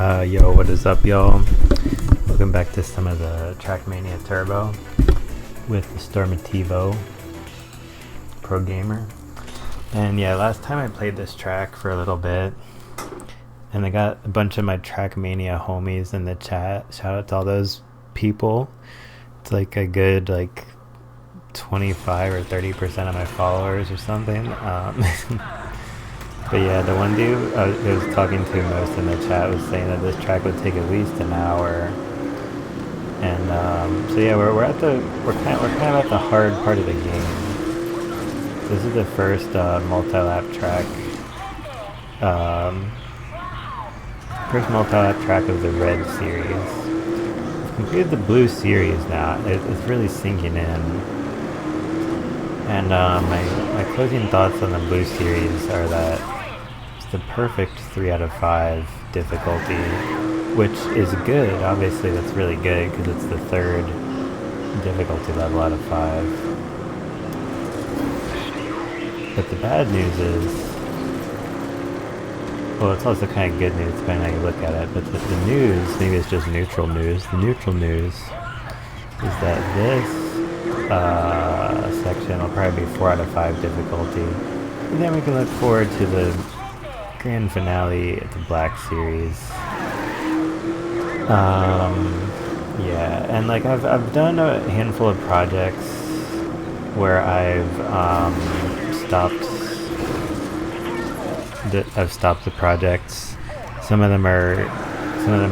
Yo, what is up, y'all? Welcome back to some of the Trackmania Turbo with the Stormativo Pro Gamer. And yeah, last time I played this track for a little bit, and I got a bunch of my Trackmania homies in the chat. Shout out to all those people. It's like a good 25 or 30% of my followers or something. But yeah, the one dude I was talking to most in the chat was saying that this track would take at least an hour. And so yeah, we're kind of at the hard part of the game. This is the first multi-lap track. First multi-lap track of the red series. I've completed the blue series now. It's really sinking in. And my closing thoughts on the blue series are that it's the perfect 3 out of 5 difficulty, which is good. Obviously, that's really good because it's the 3rd difficulty level out of 5. But the bad news is, well, it's also kind of good news depending on how you look at it, but the news, maybe it's just neutral news, the neutral news is that this section will probably be 4 out of 5 difficulty. And then we can look forward to the grand finale at the Black Series. Yeah, and I've done a handful of projects where I've stopped the projects. Some of them are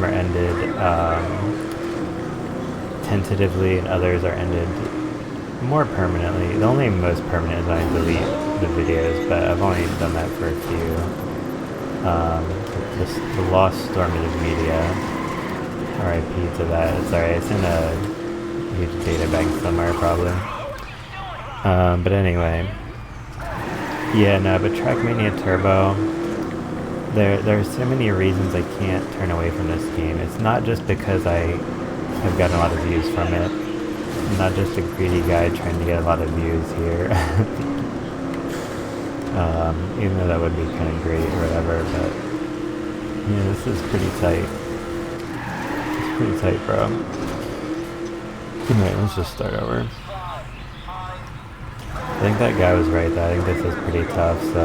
ended tentatively, and others are ended more permanently. The only most permanent is I delete the videos, but I've only done that for a few. The lost storm of media. RIP to that. It's alright, it's in a huge data bank somewhere probably. But anyway. Yeah, no, but Trackmania Turbo, there are so many reasons I can't turn away from this game. It's not just because I have gotten a lot of views from it. I'm not just a greedy guy trying to get a lot of views here. Even though that would be kind of great or whatever, but yeah, this is pretty tight. It's pretty tight, bro. Alright, let's just start over. I think that guy was right though. I think this is pretty tough, so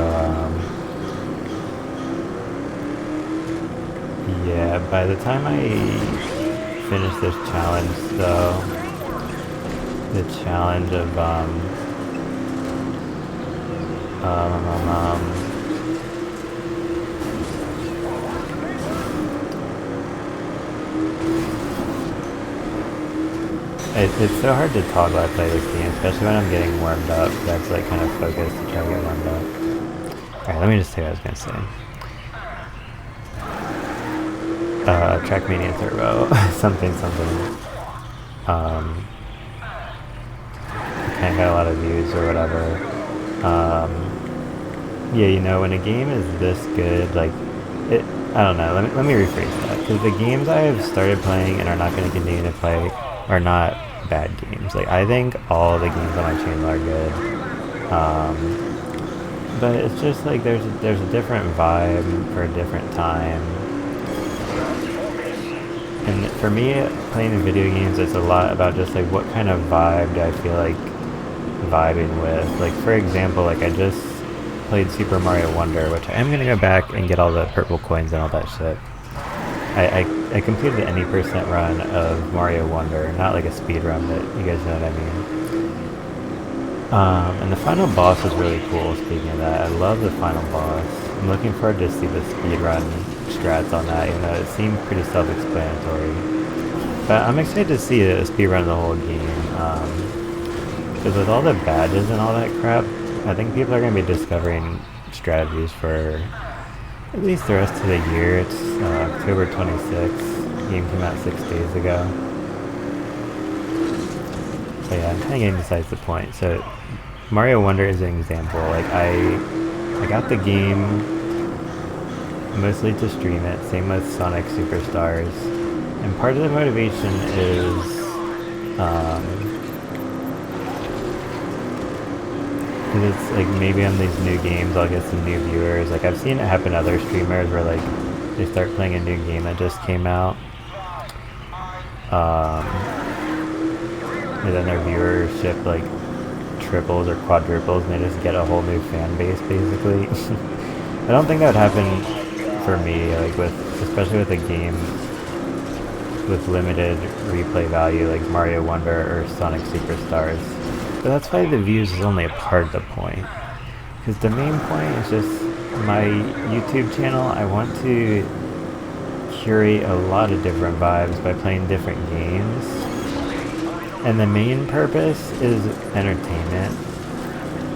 yeah, by the time I finish this challenge though, the challenge of it's so hard to talk while I play this game, especially when I'm getting warmed up. That's kind of focused to try to get warmed up. Alright, let me just say what I was going to say. Trackmania Turbo, something. Kind of got a lot of views or whatever. Yeah, you know, when a game is this good, I don't know, let me rephrase that, because the games I have started playing and are not going to continue to play are not bad games. I think all the games on my channel are good. But it's just there's a different vibe for a different time. And for me, playing the video games, it's a lot about just what kind of vibe do I feel like vibing with. For example, I just played Super Mario Wonder, which I am going to go back and get all the purple coins and all that shit. I completed the any % run of Mario Wonder, not a speed run, but you guys know what I mean. And the final boss was really cool, speaking of that. I love the final boss. I'm looking forward to see the speed run strats on that, even though it seemed pretty self-explanatory. But I'm excited to see a speed run of the whole game. Because with all the badges and all that crap, I think people are going to be discovering strategies for at least the rest of the year. It's October 26th. The game came out 6 days ago. So yeah, I'm kind of getting besides the point. So Mario Wonder is an example. I got the game mostly to stream it. Same with Sonic Superstars. And part of the motivation is because it's maybe on these new games I'll get some new viewers. I've seen it happen to other streamers where they start playing a new game that just came out. And then their viewership like triples or quadruples, and they just get a whole new fan base basically. I don't think that would happen for me, like especially with a game with limited replay value like Mario Wonder or Sonic Superstars. But that's why the views is only a part of the point. Because the main point is just my YouTube channel. I want to curate a lot of different vibes by playing different games. And the main purpose is entertainment.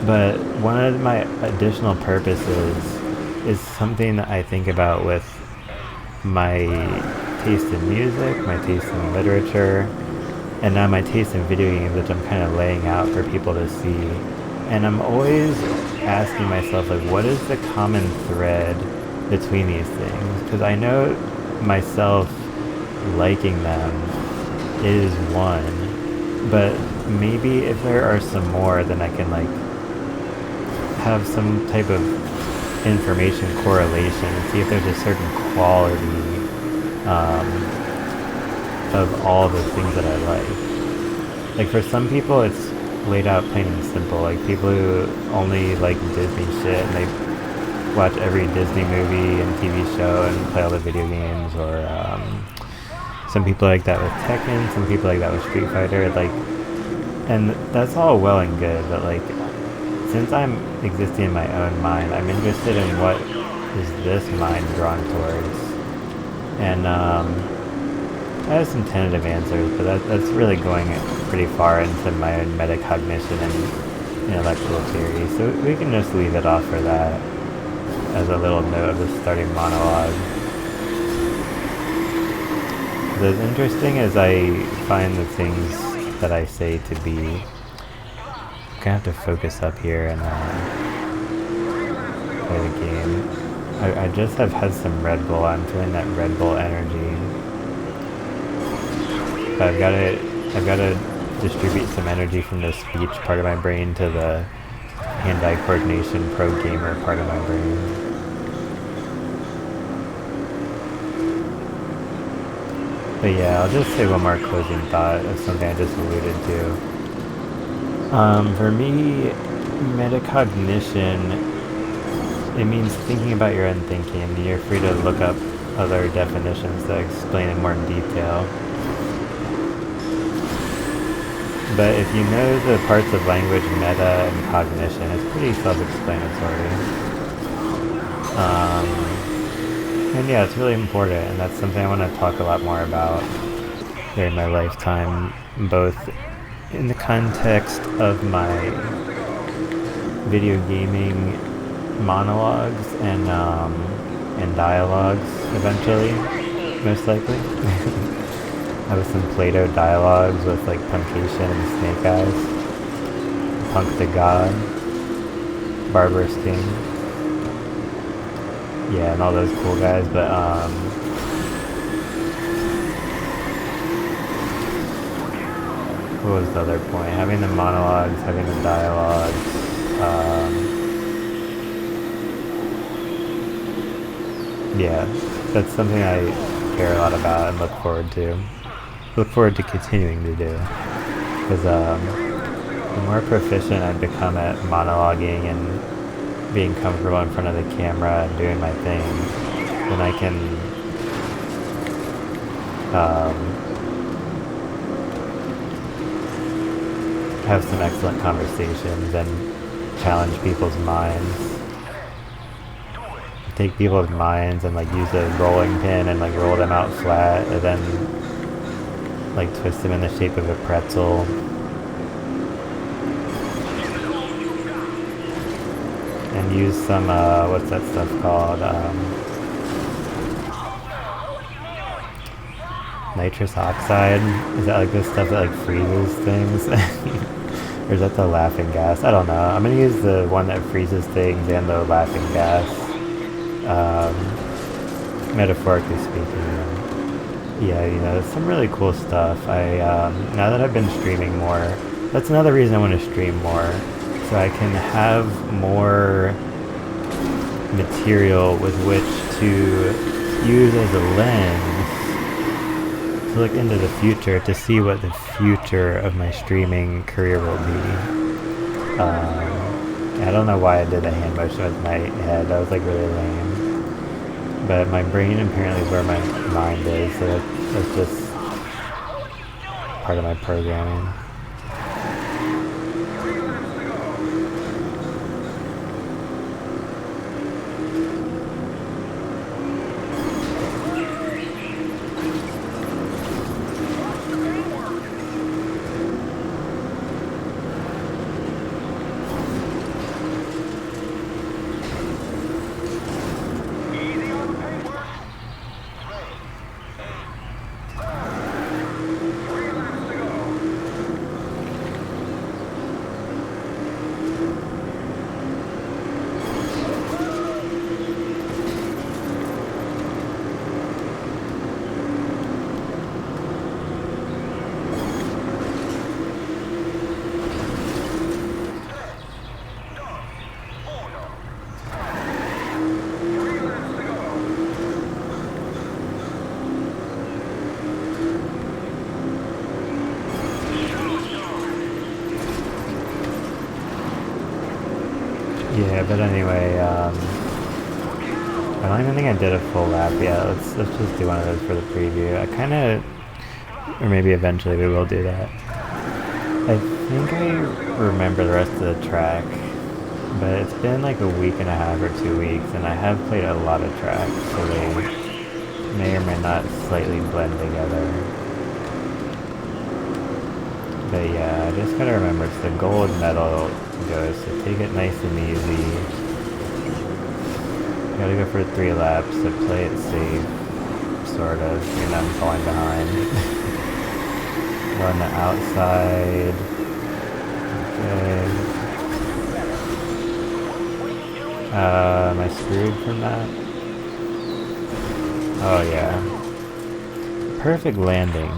But one of my additional purposes is something that I think about with my taste in music, my taste in literature, and now my taste in video games, which I'm kind of laying out for people to see. And I'm always asking myself, like, what is the common thread between these things? Because I know myself liking them is one, but maybe if there are some more, then I can like have some type of information correlation and see if there's a certain quality of all the things that I like. Like for some people it's laid out plain and simple, like people who only like Disney shit and they watch every Disney movie and TV show and play all the video games, or some people like that with Tekken, some people like that with Street Fighter, like, and that's all well and good, but like since I'm existing in my own mind, I'm interested in what is this mind drawn towards. And I have some tentative answers, but that's really going pretty far into my own metacognition and intellectual theory. So we can just leave it off for that as a little note of the starting monologue. As interesting as I find the things that I say to be, I'm gonna have to focus up here and play the game. I just have had some Red Bull. I'm feeling that Red Bull energy. But I've got to distribute some energy from the speech part of my brain to the hand-eye coordination pro gamer part of my brain. But yeah, I'll just say one more closing thought of something I just alluded to. For me, metacognition, it means thinking about your own thinking, and you're free to look up other definitions that explain it more in detail. But if you know the parts of language, meta, and cognition, it's pretty self-explanatory. And yeah, it's really important, and that's something I want to talk a lot more about during my lifetime, both in the context of my video gaming monologues and dialogues eventually, most likely. I have some Plato dialogues with like Punctation and Snake Eyes, Punk the God, Barbarous King, yeah, and all those cool guys. But what was the other point? Having the monologues, having the dialogues. Yeah, that's something I care a lot about and look forward to continuing to do, because the more proficient I become at monologuing and being comfortable in front of the camera and doing my thing, then I can have some excellent conversations and challenge people's minds. Take people's minds and like use a rolling pin and like roll them out flat, and then like twist them in the shape of a pretzel. And use some what's that stuff called? Nitrous oxide? Is that like the stuff that like freezes things? Or is that the laughing gas? I don't know. I'm gonna use the one that freezes things and the laughing gas. Metaphorically speaking. Yeah, some really cool stuff. Now that I've been streaming more, that's another reason I want to stream more, so I can have more material with which to use as a lens to look into the future to see what the future of my streaming career will be. I don't know why I did a hand motion with my head. That was like really lame. But my brain apparently is where my mind is, so that's just part of my programming. Yeah, but anyway, I don't even think I did a full lap yet. Let's just do one of those for the preview. I kind of, or maybe eventually we will do that. I think I remember the rest of the track, but it's been like a week and a half or 2 weeks, and I have played a lot of tracks, so they may or may not slightly blend together. But yeah, I just gotta remember it's the gold medal goes, so take it nice and easy. Gotta go for 3 laps, so play it safe, sort of, and I'm falling behind. Go on the outside. Okay. Am I screwed from that? Oh yeah. Perfect landing.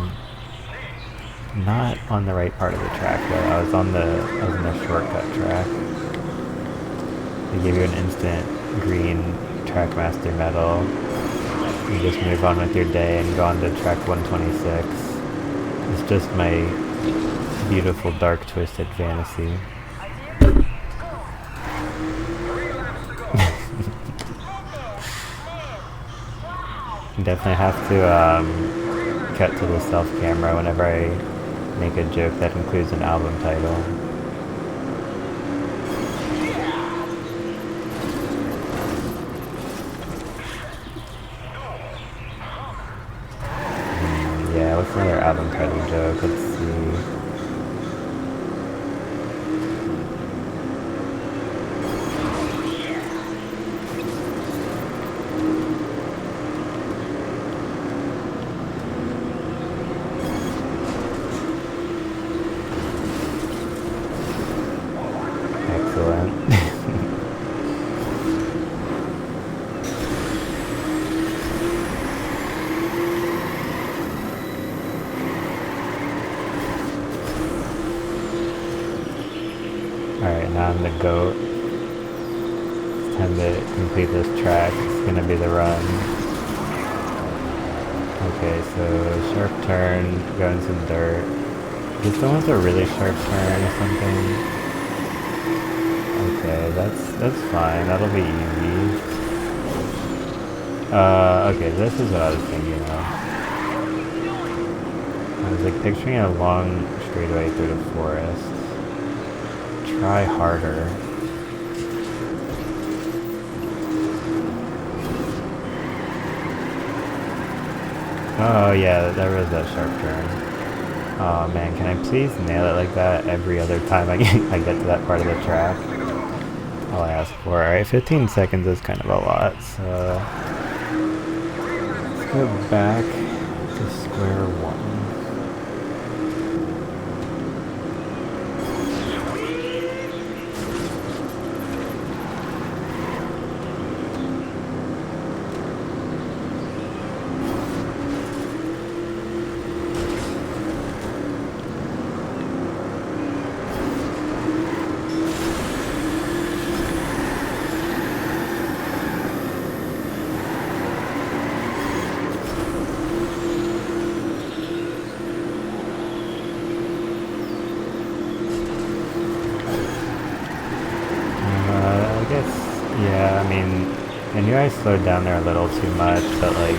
Not on the right part of the track though. I was in the shortcut track. They give you an instant green Trackmaster medal. You just move on with your day and go on to track 126. It's just my beautiful dark twisted fantasy. Definitely have to cut to the self camera whenever I make a joke that includes an album title. Yeah, what's another album title joke? Let's see. Alright, now I'm the GOAT. It's time to complete this track. It's gonna be the run. Okay, so sharp turn, go in some dirt. Is this one's a really sharp turn or something? Okay, that's fine. That'll be easy. Okay, this is what I was thinking of. I was like picturing a long straightaway through the forest. Try harder. Oh yeah, there was that sharp turn. Oh man, can I please nail it like that every other time I get to that part of the track? All I ask for. Alright, 15 seconds is kind of a lot, so let's go back to square one. slowed down there a little too much, but like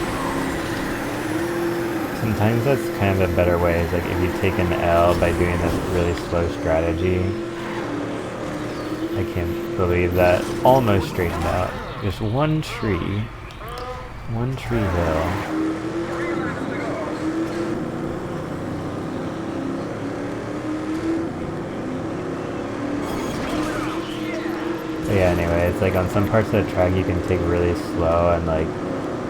sometimes that's kind of a better way. Is like if you take an L by doing this really slow strategy. I can't believe that almost straightened out. Just one tree hill. But yeah, anyway, it's like on some parts of the track you can take really slow and like,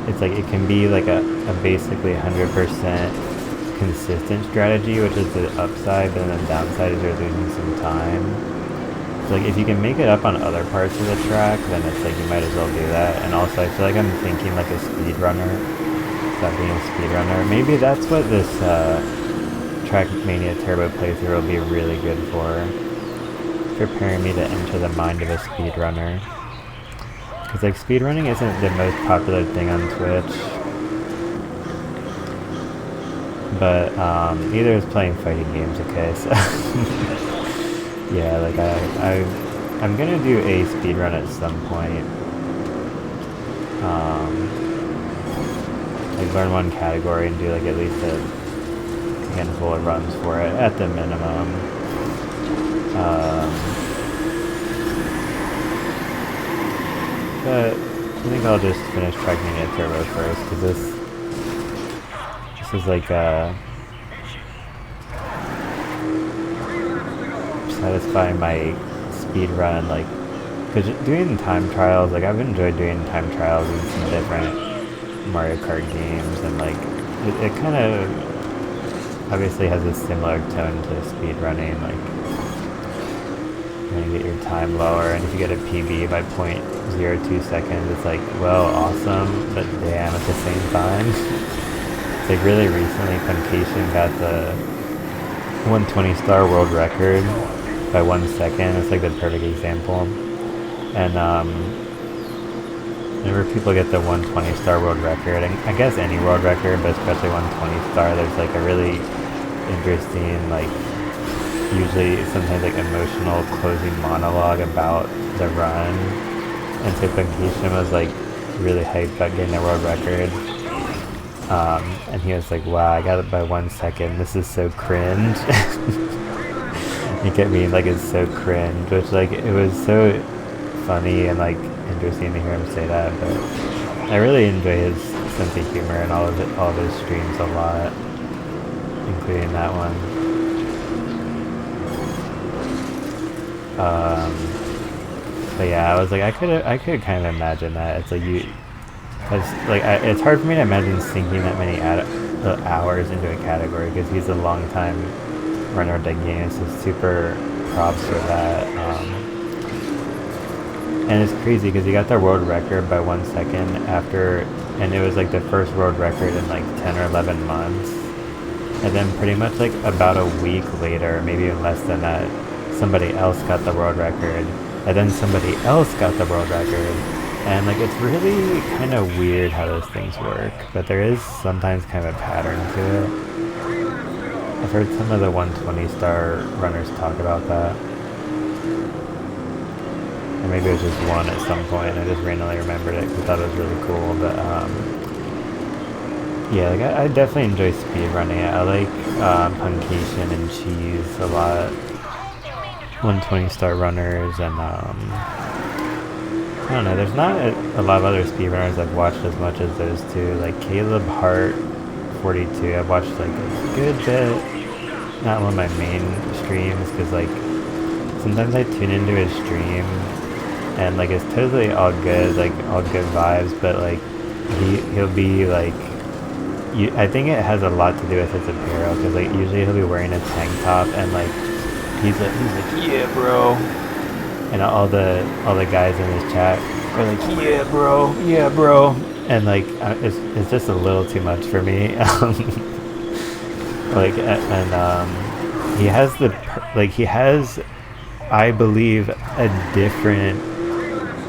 it's like it can be like a basically 100% consistent strategy, which is the upside, but then the downside is you're losing some time. So like if you can make it up on other parts of the track, then it's like you might as well do that. And also I feel like I'm thinking like a speedrunner, stop being a speedrunner. Maybe that's what this Trackmania Turbo playthrough will be really good for. Preparing me to enter the mind of a speedrunner. Because like speedrunning isn't the most popular thing on Twitch. But neither is playing fighting games, okay, so yeah, like I'm gonna do a speedrun at some point. Like learn one category and do like at least a handful of runs for it at the minimum. But I think I'll just finish Trackmania Turbo first, because this is like satisfying my speed run, like, because doing time trials, like I've enjoyed doing time trials in some different Mario Kart games, and like it kind of obviously has a similar tone to speed running, like you're gonna get your time lower, and if you get a PB by 0.02 seconds, it's like, well, awesome, but damn at the same time. It's like really recently Funcation got the 120 star world record by 1 second. It's like the perfect example. And whenever people get the 120 star world record, and I guess any world record, but especially 120 star, there's like a really interesting, like usually sometimes like emotional closing monologue about the run. And so Funcation was like really hyped about getting a world record. And he was like, wow, I got it by 1 second, this is so cringe. He kept being like, it's so cringe, which like, it was so funny and like interesting to hear him say that, but I really enjoy his sense of humor and all of his streams a lot, including that one. But yeah, I was like, I could kind of imagine that. It's like it's hard for me to imagine sinking that many hours into a category, because he's a long time runner of the game, so super props for that. And it's crazy because he got the world record by 1 second after, and it was like the first world record in like 10 or 11 months. And then pretty much like about a week later, maybe even less than that, somebody else got the world record, and then somebody else got the world record. And like, it's really kind of weird how those things work, but there is sometimes kind of a pattern to it. I've heard some of the 120 star runners talk about that. Or maybe it was just one at some point, and I just randomly remembered it because I thought it was really cool. But yeah, like I definitely enjoy speedrunning. I like Puncation and Cheese a lot. 120 star runners, and I don't know, there's not a lot of other speedrunners I've watched as much as those two. Like Caleb Hart 42, I've watched like a good bit. Not one of my main streams, because like sometimes I tune into his stream and like it's totally all good, like all good vibes, but like he'll be like, I think it has a lot to do with his apparel, because like usually he'll be wearing a tank top, and like he's like yeah bro, and all the guys in his chat are like yeah bro, and like it's just a little too much for me. Like and he has I believe a different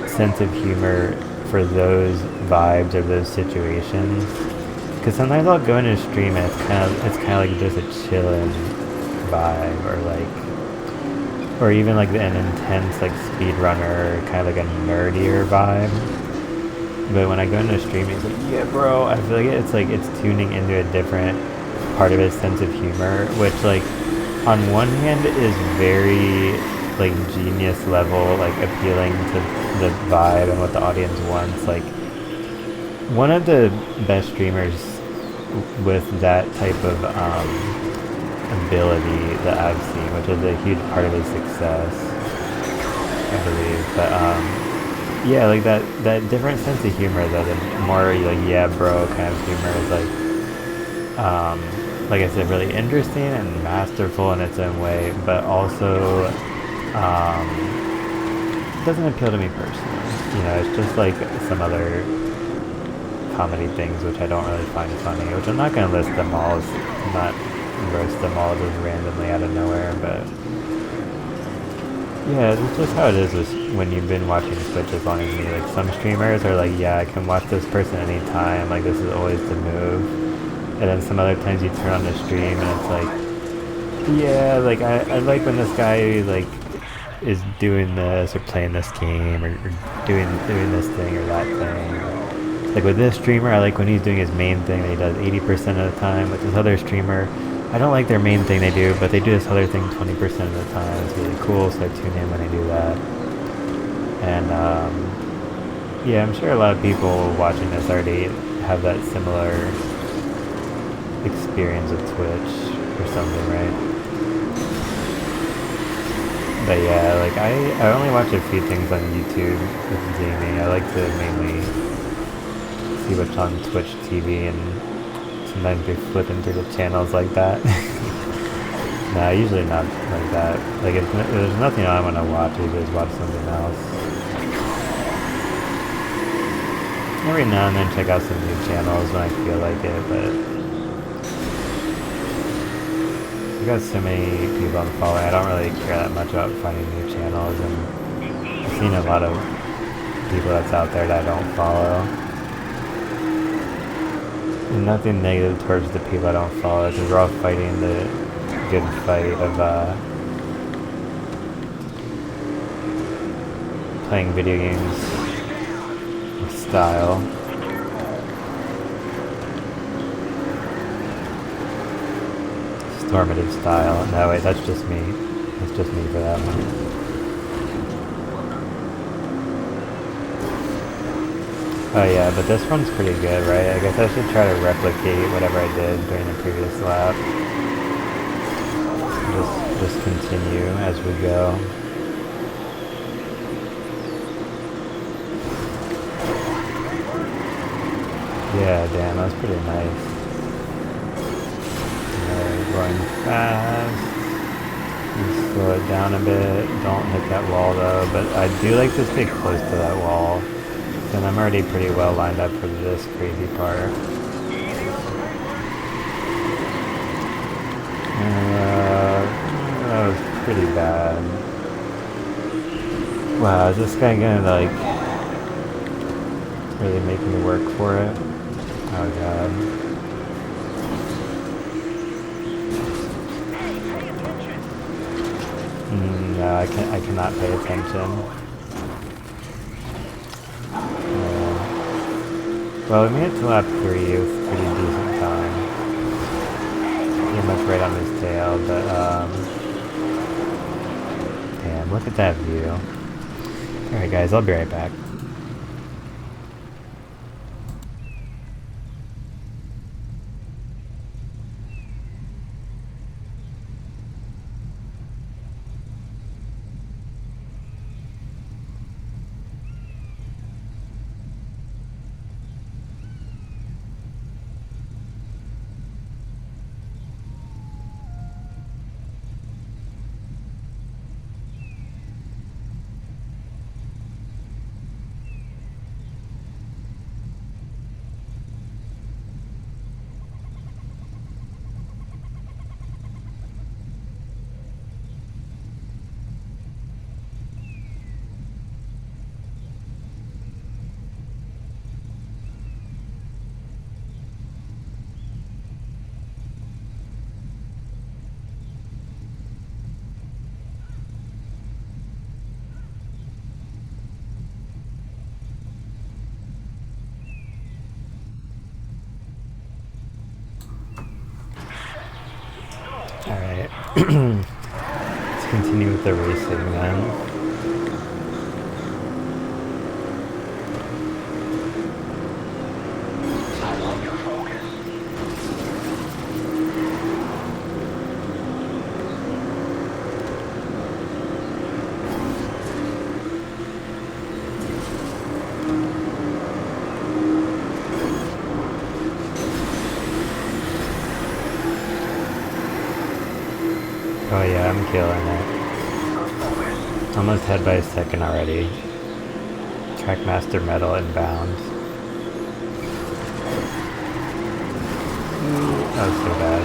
sense of humor for those vibes or those situations, because sometimes I'll go into a stream and it's kind of like just a chillin' vibe, or even like an intense like speedrunner, kind of like a nerdier vibe. But when I go into streaming, it's like, yeah, bro. I feel like it's tuning into a different part of his sense of humor, which like on one hand is very like genius level, like appealing to the vibe and what the audience wants. Like one of the best streamers with that type of ability that I've seen, which is a huge part of his success, I believe. But yeah, like that different sense of humor, though, the more like yeah, bro kind of humor is like I said, really interesting and masterful in its own way, but also doesn't appeal to me personally. You know, it's just like some other comedy things which I don't really find funny, which I'm not going to list them all, not roast them all just randomly out of nowhere, but yeah, it's just how it is when you've been watching Twitch as long as me. Like some streamers are like, yeah, I can watch this person anytime, like this is always the move. And then some other times you turn on the stream and it's like, yeah, like I like when this guy like is doing this or playing this game or doing this thing or that thing. Like with this streamer, I like when he's doing his main thing that he does 80% of the time. With this other streamer, I don't like their main thing they do, but they do this other thing 20% of the time. It's really cool, so I tune in when they do that. And yeah, I'm sure a lot of people watching this already have that similar experience with Twitch or something, right? But yeah, like I only watch a few things on YouTube with gaming. I like to mainly see what's on Twitch TV, and sometimes we flip into the channels like that. Nah, usually not like that. Like if there's nothing I want to watch, I just watch something else. Every now and then check out some new channels when I feel like it, but I've got so many people I'm following, I don't really care that much about finding new channels, and I've seen a lot of people that's out there that I don't follow. And nothing negative towards the people I don't follow, because we're all fighting the good fight of playing video games with style. Normative style. No, wait, that's just me. That's just me for that one. Oh yeah, but this one's pretty good, right? I guess I should try to replicate whatever I did during the previous lap. Just continue as we go. Yeah, damn, that was pretty nice. Going fast. You slow it down a bit. Don't hit that wall though, but I do like to stay close to that wall. And I'm already pretty well lined up for this crazy part. That was pretty bad. Wow, is this guy gonna like really make me work for it? Oh god. No, I cannot pay attention. Well, we made it to lap 3 with pretty decent time. Pretty much right on his tail, but damn, look at that view. Alright guys, I'll be right back. Let's continue with the racing then. Oh yeah, I'm killing it. Almost head by a second already. Trackmaster medal inbound. That was so bad.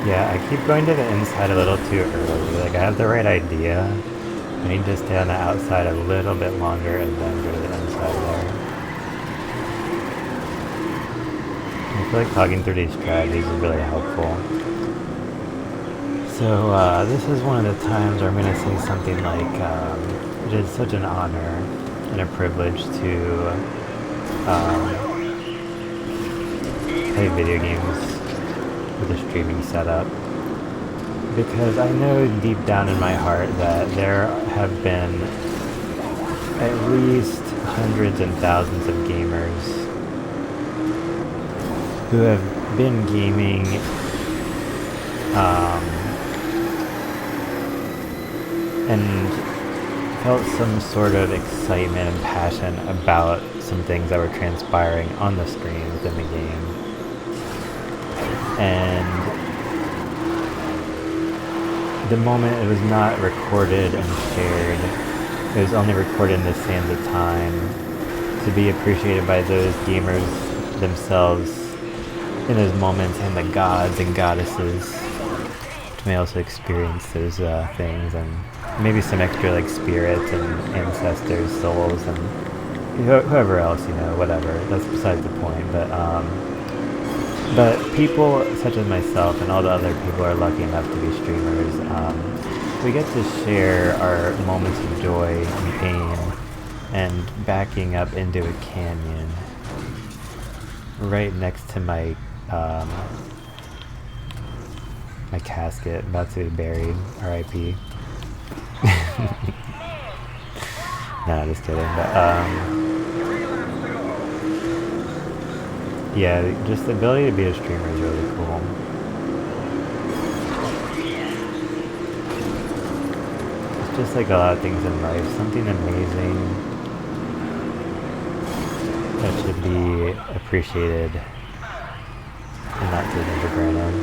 Yeah, I keep going to the inside a little too early. Like, I have the right idea. I need to stay on the outside a little bit longer and then go to the inside there. I feel like talking through these strategies is really helpful. So this is one of the times where I'm going to say something like, it is such an honor and a privilege to play video games with a streaming setup. Because I know deep down in my heart that there have been at least hundreds and thousands of gamers who have been gaming and felt some sort of excitement and passion about some things that were transpiring on the screen within the game. And the moment it was not recorded and shared, it was only recorded in the sands of time to be appreciated by those gamers themselves in those moments, and the gods and goddesses may also experience those things, and maybe some extra like spirits and ancestors, souls, and whoever else, you know, whatever. That's besides the point. But people such as myself and all the other people who are lucky enough to be streamers, we get to share our moments of joy and pain and backing up into a canyon right next to my my casket, about to be buried, R.I.P. No, just kidding. But yeah, just the ability to be a streamer is really cool. It's just like a lot of things in life, something amazing that should be appreciated and not taken for granted.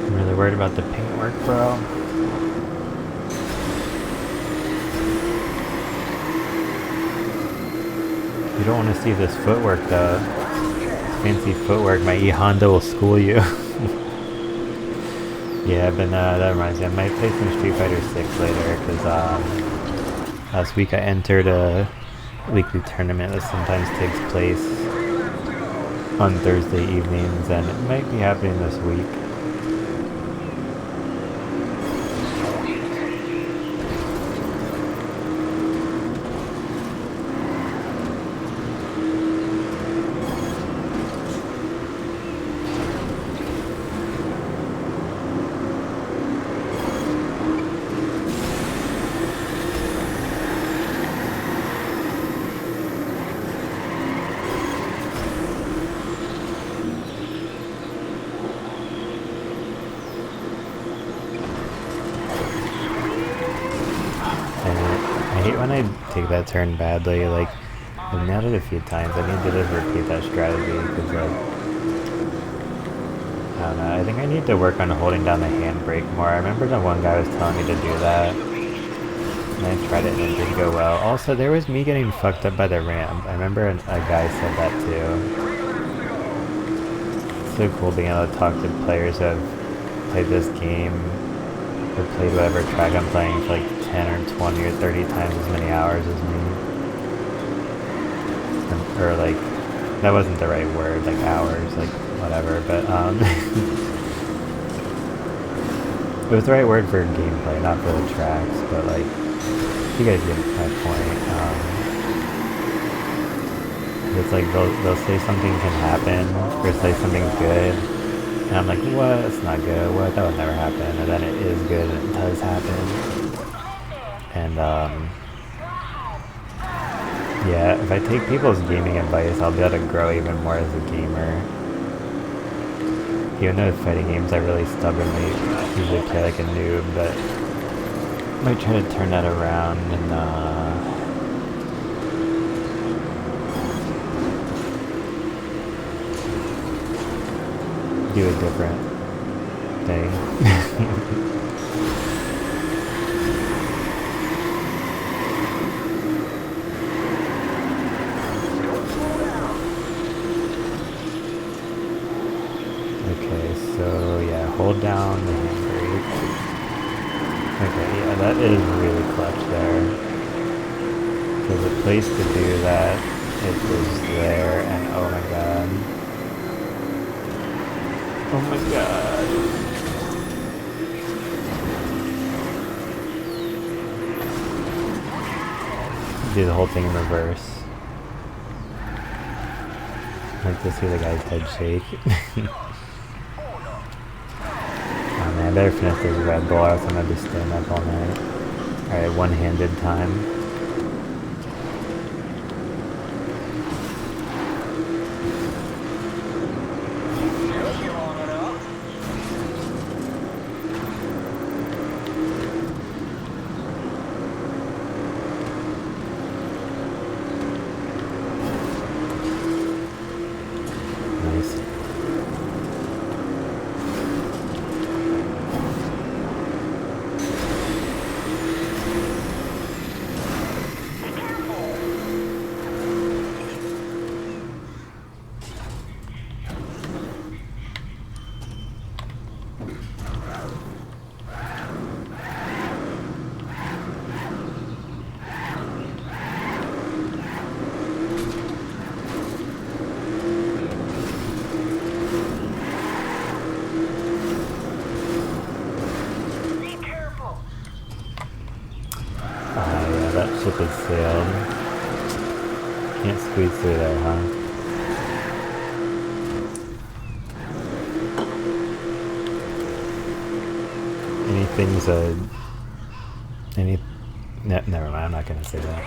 I'm really worried about the paintwork, bro. You don't want to see this footwork though. Fancy footwork, my E-Honda will school you. Yeah, but that reminds me, I might play some Street Fighter 6 later, because last week I entered a weekly tournament that sometimes takes place on Thursday evenings, and it might be happening this week. I hate when I take that turn badly. Like, I've nailed it a few times. I need to just repeat that strategy, because like, I don't know, I think I need to work on holding down the handbrake more. I remember the one guy was telling me to do that, and I tried it and it didn't go well. Also, there was me getting fucked up by the ramp. I remember a guy said that too. It's so cool being able to talk to players who have played this game or played whatever track I'm playing for like 10 or 20 or 30 times as many hours as me. Or like, that wasn't the right word, like hours, like whatever, but it was the right word for gameplay, not for the tracks, but like, you guys get my point. It's like they'll say something can happen, or say something's good, and I'm like, what? It's not good. What? That would never happen. And then it is good, and it does happen. And yeah, if I take people's gaming advice, I'll be able to grow even more as a gamer. Even though fighting games I really stubbornly usually play like a noob, but I might try to turn that around and do a different thing. So yeah, hold down the handbrake. Okay, yeah, that is really clutch there. Because the place to do that, it was there, and oh my god. Oh my god. Do the whole thing in reverse. I like to see the guy's head shake. I better finish this Red Bull, or else I'm gonna be staying up all night. Alright, one-handed time. Nice. That ship has sailed. Can't squeeze through there, huh? Anything's never mind, I'm not gonna say that.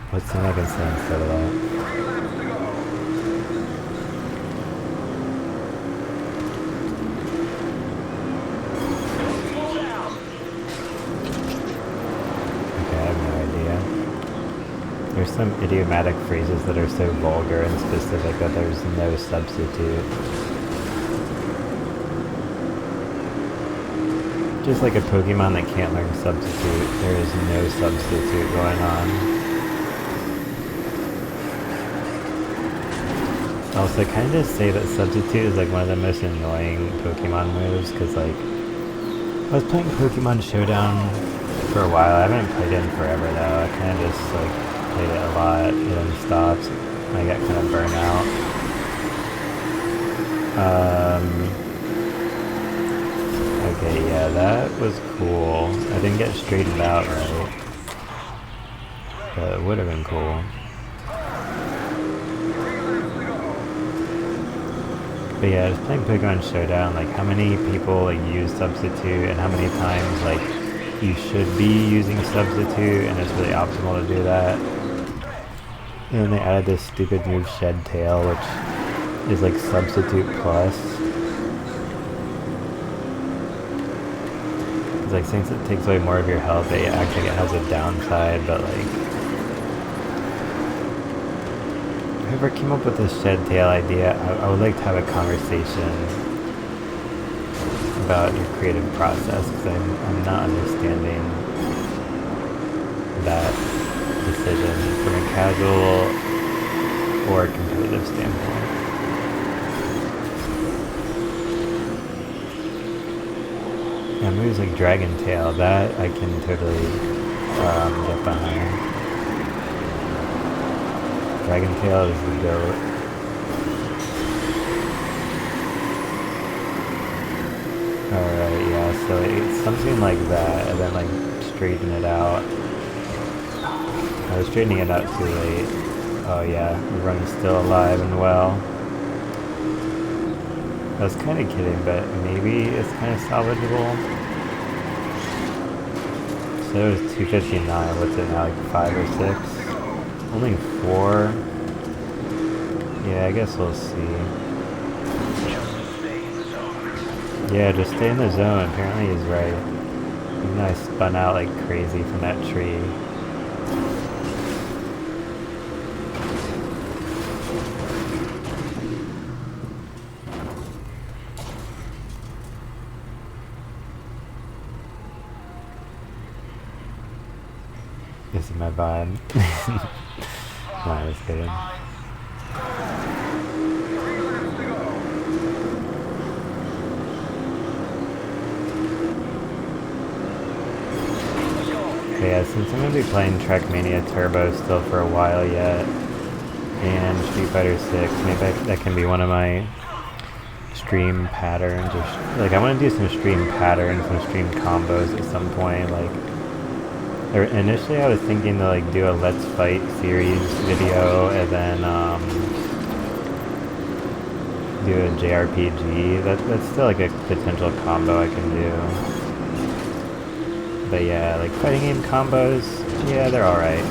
What's something I can say instead of that? There's some idiomatic phrases that are so vulgar and specific that there's no substitute. Just like a Pokemon that can't learn substitute, there is no substitute going on. Also, can I just say that substitute is like one of the most annoying Pokemon moves, because like, I was playing Pokemon Showdown for a while. I haven't played it in forever though. I kind of just like played it a lot, and then stopped. I got kind of burnt out. Okay, yeah, that was cool. I didn't get straightened out right, but it would have been cool. But yeah, just playing Pokemon Showdown, like how many people like use substitute, and how many times like you should be using substitute, and it's really optimal to do that. And then they added this stupid move Shed Tail, which is like substitute plus. It's like, since it takes away more of your health, it actually has a downside, but like, whoever came up with this Shed Tail idea, I would like to have a conversation about your creative process, because I'm not understanding that decision from a casual or competitive standpoint. moves like Dragon Tail, that I can totally get behind. Dragon Tail is the goat. Alright, yeah, so it's something like that, and then like straighten it out. I was straightening it out too late. Oh yeah, the run's still alive and well. I was kind of kidding, but maybe it's kind of salvageable. So it was 259, what's it now, like 5 or 6? Only 4? Yeah, I guess we'll see. Yeah, just stay in the zone, apparently he's right. Even though I spun out like crazy from that tree. This is my vibe. No, I was kidding. Okay, yeah, since I'm going to be playing Trackmania Turbo still for a while yet, and Street Fighter 6, maybe that can be one of my stream patterns, or like I want to do some stream patterns, some stream combos at some point, like initially I was thinking to like do a Let's Fight series video and then do a JRPG. That's still like a potential combo I can do. But yeah, like fighting game combos, yeah, they're alright.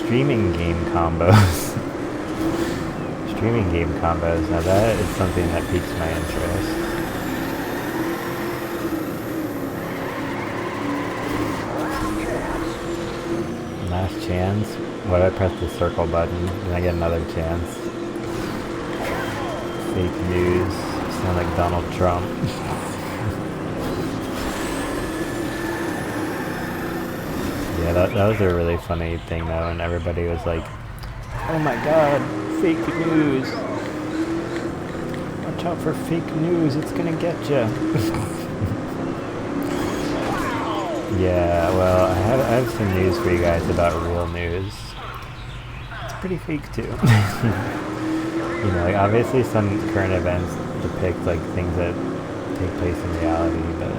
Streaming game combos. Streaming game combos, now that is something that piques my interest. Last chance? What if I press the circle button and I get another chance? Fake news. Sound like Donald Trump. Yeah, that was a really funny thing though, and everybody was like, oh my god, fake news. Watch out for fake news, it's gonna get ya. Yeah, well, I have some news for you guys about real news. It's pretty fake too. You know, like obviously some current events depict like things that take place in reality, but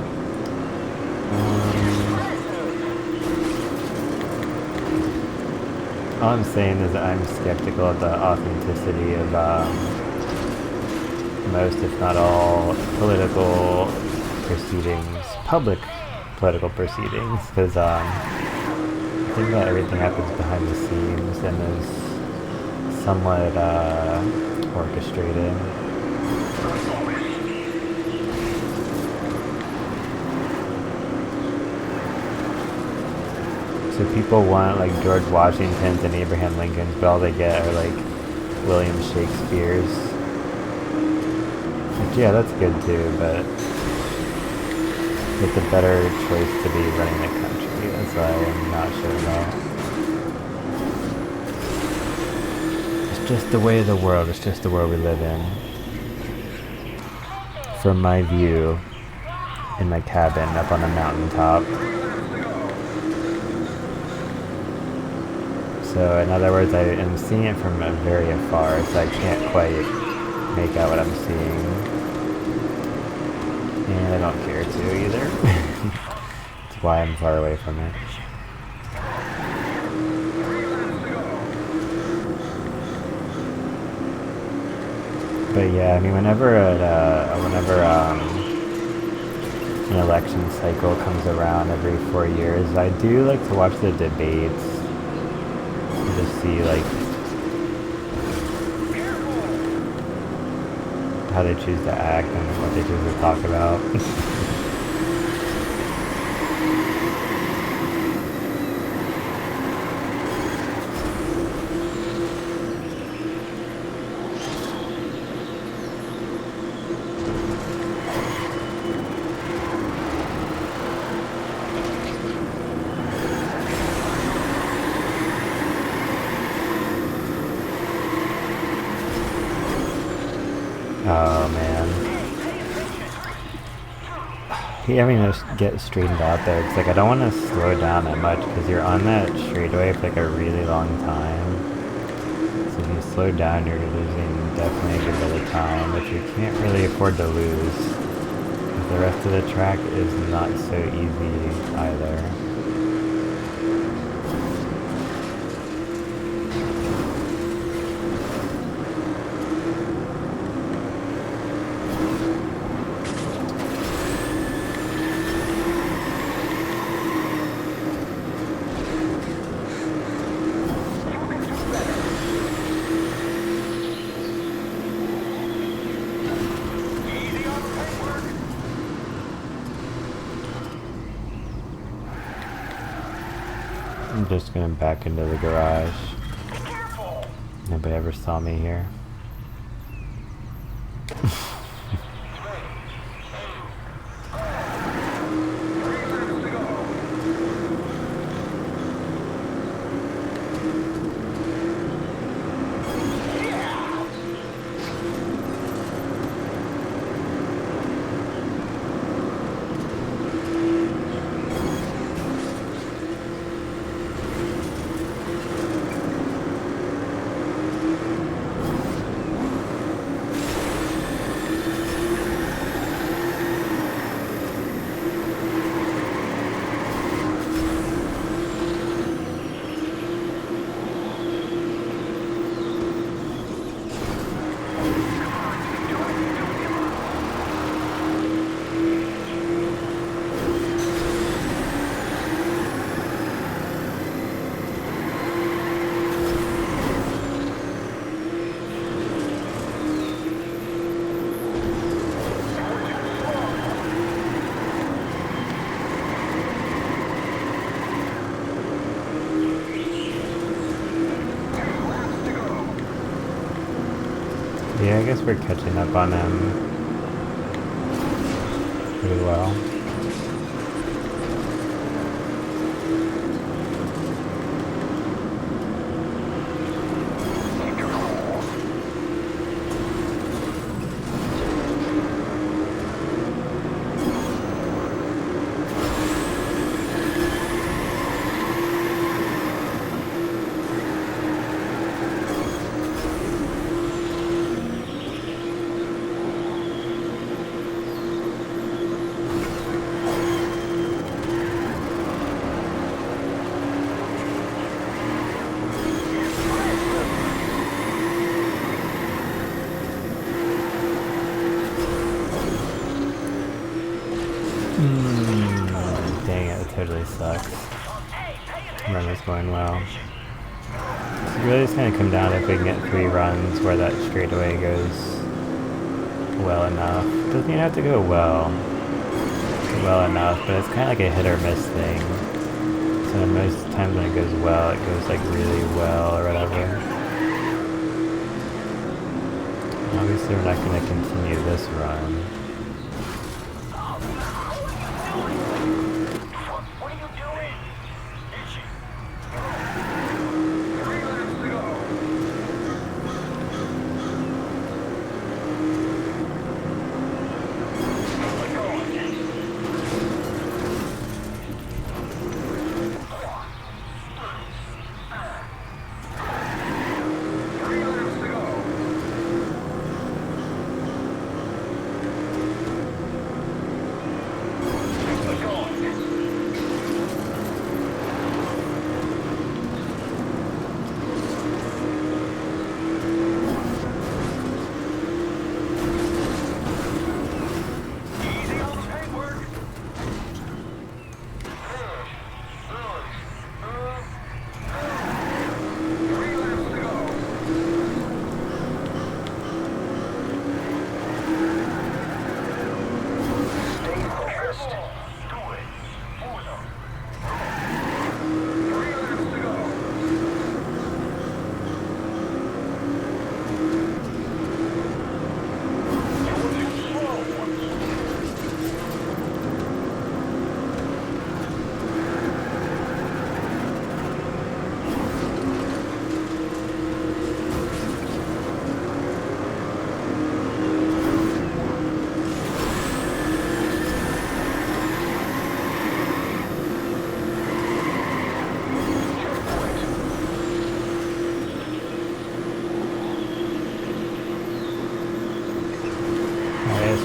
all I'm saying is that I'm skeptical of the authenticity of most, if not all, political proceedings, public political proceedings, because I think that everything happens behind the scenes and is somewhat orchestrated. So people want like George Washington's and Abraham Lincoln's, but all they get are like William Shakespeare's. Which, yeah, that's good too, but it's a better choice to be running the country. That's why I'm not sure about. It's just the way of the world. It's just the world we live in. From my view in my cabin up on a mountaintop. So in other words, I am seeing it from very afar, so I can't quite make out what I'm seeing. And I don't care to either. That's why I'm far away from it. But yeah, I mean, whenever an election cycle comes around every 4 years, I do like to watch the debates. To see like how they choose to act and what they choose to talk about. Oh man. hate having to get straightened out there, because like I don't want to slow down that much, because you're on that straightaway for like a really long time. So if you slow down, you're losing definitely a good bit of time, which you can't really afford to lose. The rest of the track is not so easy either. I'm just gonna back into the garage. Nobody ever saw me here. Yeah, I guess we're catching up on him pretty well. Dang it, that totally sucks. Run was going well. It's really just gonna come down to if we can get 3 runs where that straightaway goes well enough. Doesn't even have to go well enough, but it's kind of like a hit or miss thing. So most times when it goes well, it goes like really well or whatever. Obviously we're not going to continue this run.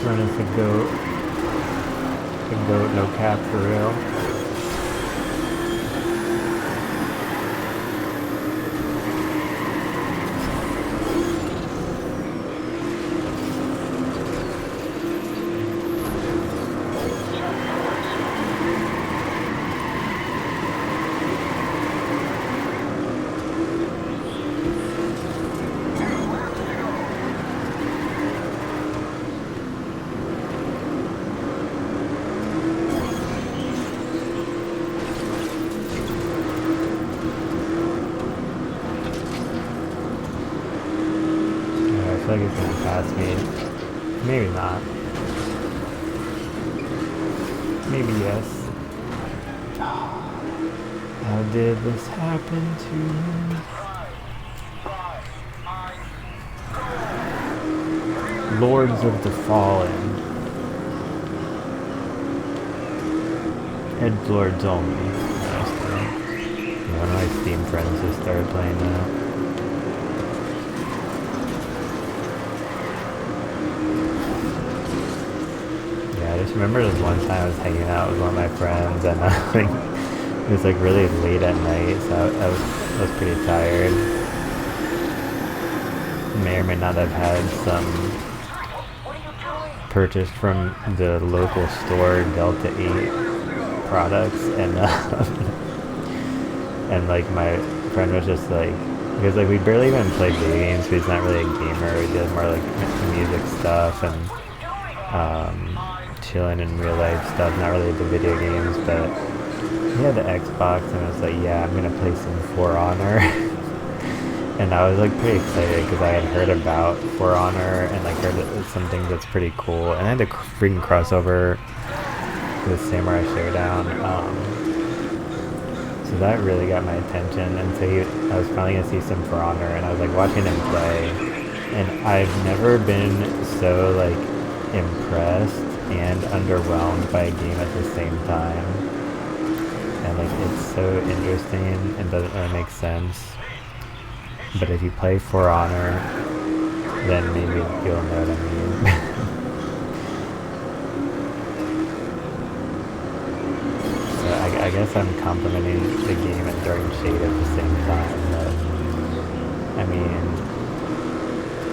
run as the goat. The goat, no cap for real. I feel like it's gonna pass me. Maybe not. Maybe yes. How did this happen to me? Lords of the Fallen. Edgelords only. One of my Steam friends just started playing that. I just remember this one time I was hanging out with one of my friends and it was like really late at night, so I was pretty tired. May or may not have had some purchased from the local store Delta 8 products, and and like my friend was just like, because like we barely even play video games, but he's not really a gamer, we did more like music stuff and chilling in real life stuff, not really the video games, but he had the Xbox and I was like, yeah, I'm gonna play some For Honor. And I was like pretty excited because I had heard about For Honor and like heard some things that's pretty cool, and I had to freaking cross over the Samurai Showdown, so that really got my attention. And so I was finally gonna see some For Honor, and I was like watching him play, and I've never been so like impressed and underwhelmed by a game at the same time. And like it's so interesting and doesn't really make sense. But if you play For Honor, then maybe you'll know what I mean. So I guess I'm complimenting the game and throwing shade at the same time. But I mean,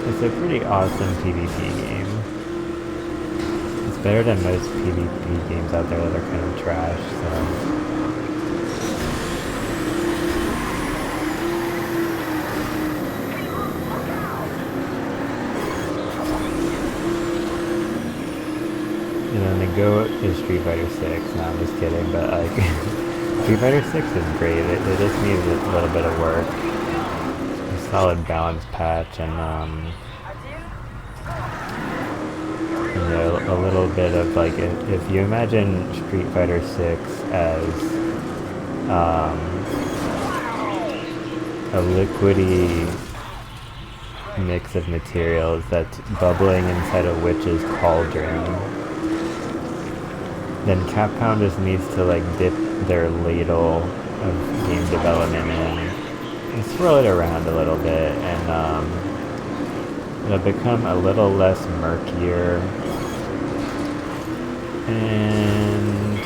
it's a pretty awesome PvP game. It's better than most PvP games out there that are kind of trash, so. And then the GOAT is Street Fighter 6. No, I'm just kidding, but like, Street Fighter 6 is great. It just needs a little bit of work. A solid balance patch and you know, a little bit of like, if you imagine Street Fighter 6 as a liquidy mix of materials that's bubbling inside a witch's cauldron, then Capcom just needs to like dip their ladle of game development in and swirl it around a little bit, and it'll become a little less murkier, and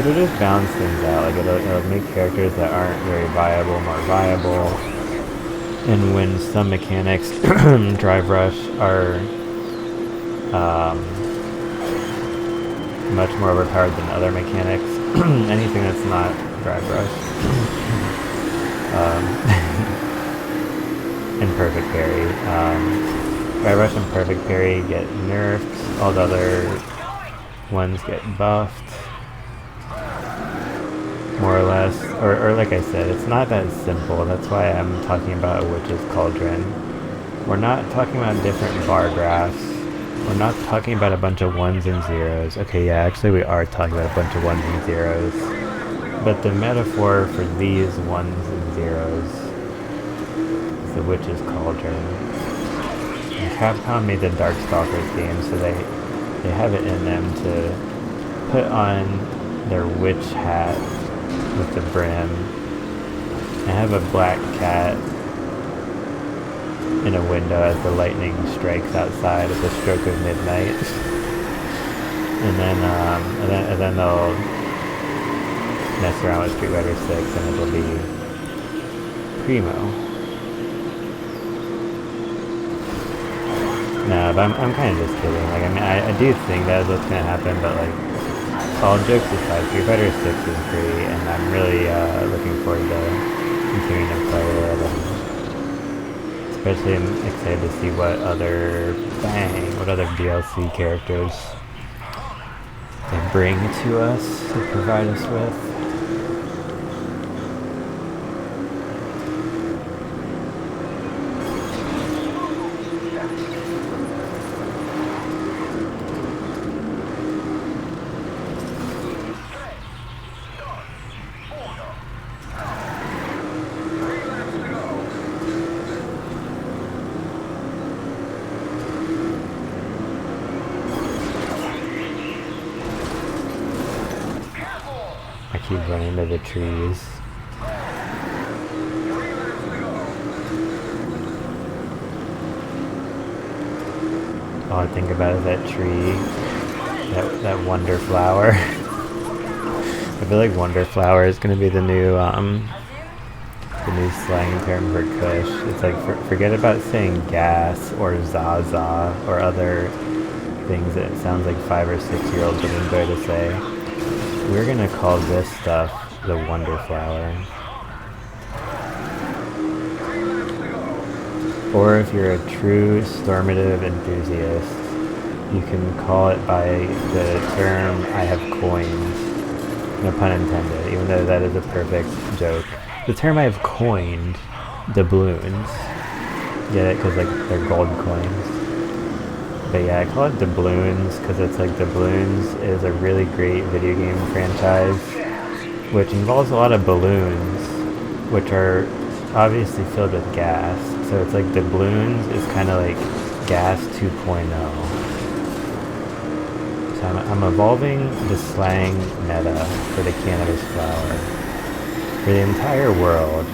it'll just balance things out. Like it'll make characters that aren't very viable more viable. And when some mechanics, Drive Rush, are much more overpowered than other mechanics, anything that's not Drive Rush, and Perfect Parry. Drive Rush and Perfect Parry get nerfed, all the other ones get buffed, more or less, or like I said, it's not that simple. That's why I'm talking about a witch's cauldron. We're not talking about different bar graphs. We're not talking about a bunch of ones and zeros. Okay, yeah, actually we are talking about a bunch of ones and zeros. But the metaphor for these ones and zeros is the witch's cauldron. And Capcom made the Darkstalkers game, so they have it in them to put on their witch hat with the brim I have a black cat in a window as the lightning strikes outside at the stroke of midnight. and then they'll mess around with Street Fighter 6 and it'll be primo. No, but I'm kind of just kidding. Like, I mean, I do think that's what's gonna happen, but like, all jokes aside, Street Fighter 6 is great, and I'm really looking forward to continuing to play it, and especially I'm excited to see what other DLC characters they bring to us, to provide us with. I keep running into the trees. All I think about is that tree, that wonder flower. I feel like wonder flower is gonna be the new slang term for Kush. It's like forget about saying gas or Zaza or other things that it sounds like 5 or 6 year olds would enjoy to say. We're gonna call this stuff the wonder flower. Or if you're a true Stormative enthusiast, you can call it by the term I have coined. No pun intended, even though that is a perfect joke. The term I have coined, doubloons. Get it? Because like they're gold coins. But yeah, I call it doubloons because it's like doubloons is a really great video game franchise which involves a lot of balloons which are obviously filled with gas. So it's like doubloons is kind of like gas 2.0. So I'm evolving the slang meta for the cannabis flower for the entire world.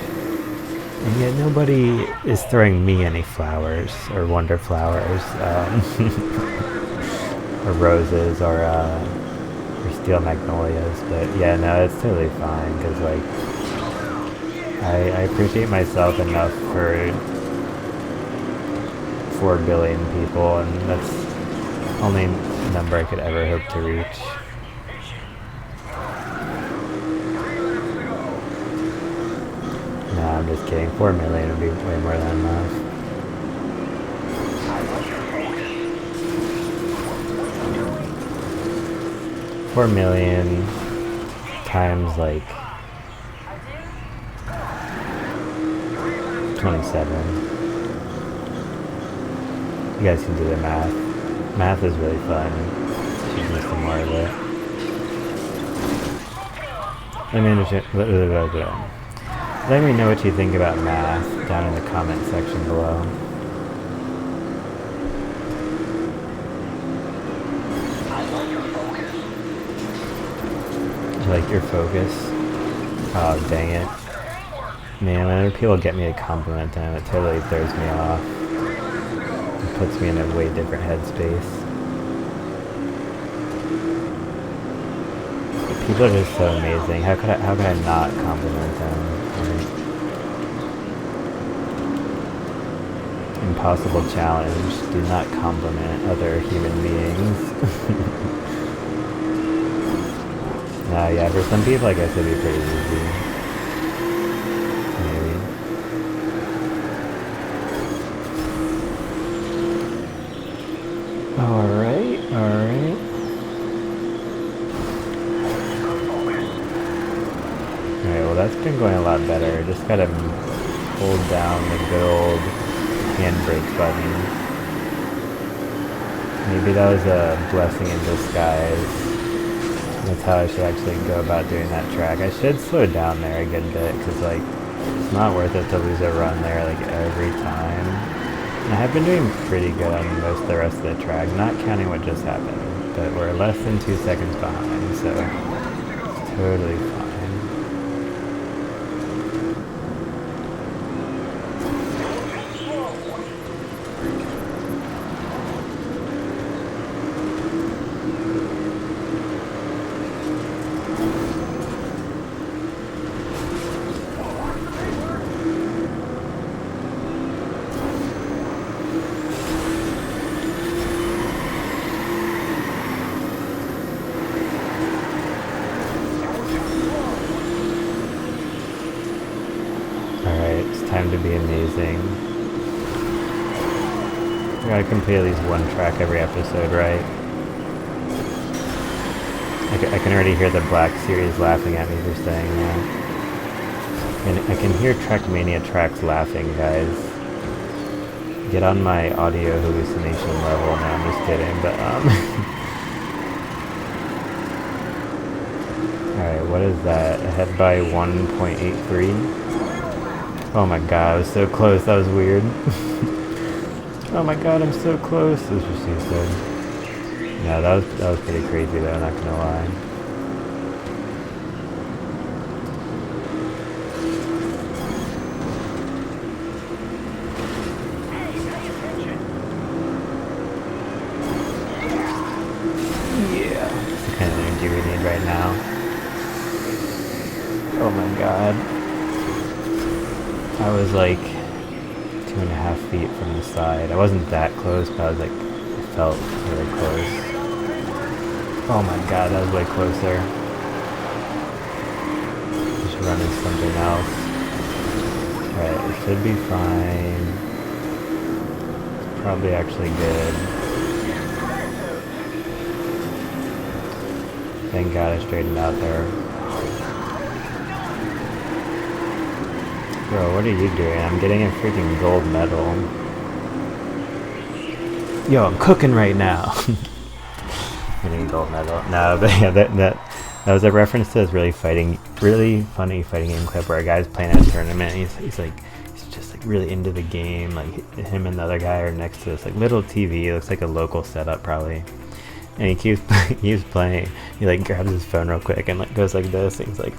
And yet nobody is throwing me any flowers, or wonder flowers, or roses, or steel magnolias. But yeah, no, it's totally fine, because like, I appreciate myself enough for 4 billion people, and that's the only number I could ever hope to reach. I'm just kidding. 4 million would be way more than enough. $4 million times like 27. You guys can do the math. Math is really fun. Should do some more of it. Let me understand. Let me know what you think about math down in the comment section below. Do you like your focus? Oh, dang it. Man, whenever people get me a compliment time, it totally throws me off. It puts me in a way different headspace. People are just so amazing. How could I not compliment them? Impossible challenge. Do not compliment other human beings. No, yeah, for some people I guess it'd be pretty easy. Maybe. Alright. Alright, well that's been going a lot better. Just gotta hold down the good old handbrake button. Maybe that was a blessing in disguise. That's how I should actually go about doing that track. I should slow down there a good bit, because like, it's not worth it to lose a run there like every time. And I have been doing pretty good on most of the rest of the track, not counting what just happened. But we're less than 2 seconds behind, so it's totally fine. time to be amazing. We gotta complete at least one track every episode, right? I can already hear the Black Series laughing at me for saying that. And I can hear Trackmania tracks laughing, guys. Get on my audio hallucination level. No, I'm just kidding, but Alright, what is that? Ahead by 1.83? Oh my god, I was so close, that was weird. Oh my god, I'm so close. That's what she said. Yeah, that was pretty crazy though, not gonna lie. Yeah, it's the kind of energy we need right now. Oh my god. I was like 2.5 feet from the side. I wasn't that close, but I was like, it felt really close. Oh my god, that was way closer. Just running something else. Alright, it should be fine. It's probably actually good. Thank god I straightened out there. Bro, what are you doing? I'm getting a freaking gold medal. Yo, I'm cooking right now. Getting a gold medal. No, but yeah, that was a reference to this really funny fighting game clip where a guy's playing at a tournament. And he's just like really into the game. Like him and the other guy are next to this like little TV. It looks like a local setup probably. And he keeps playing. He like grabs his phone real quick and like goes like this. And he's like,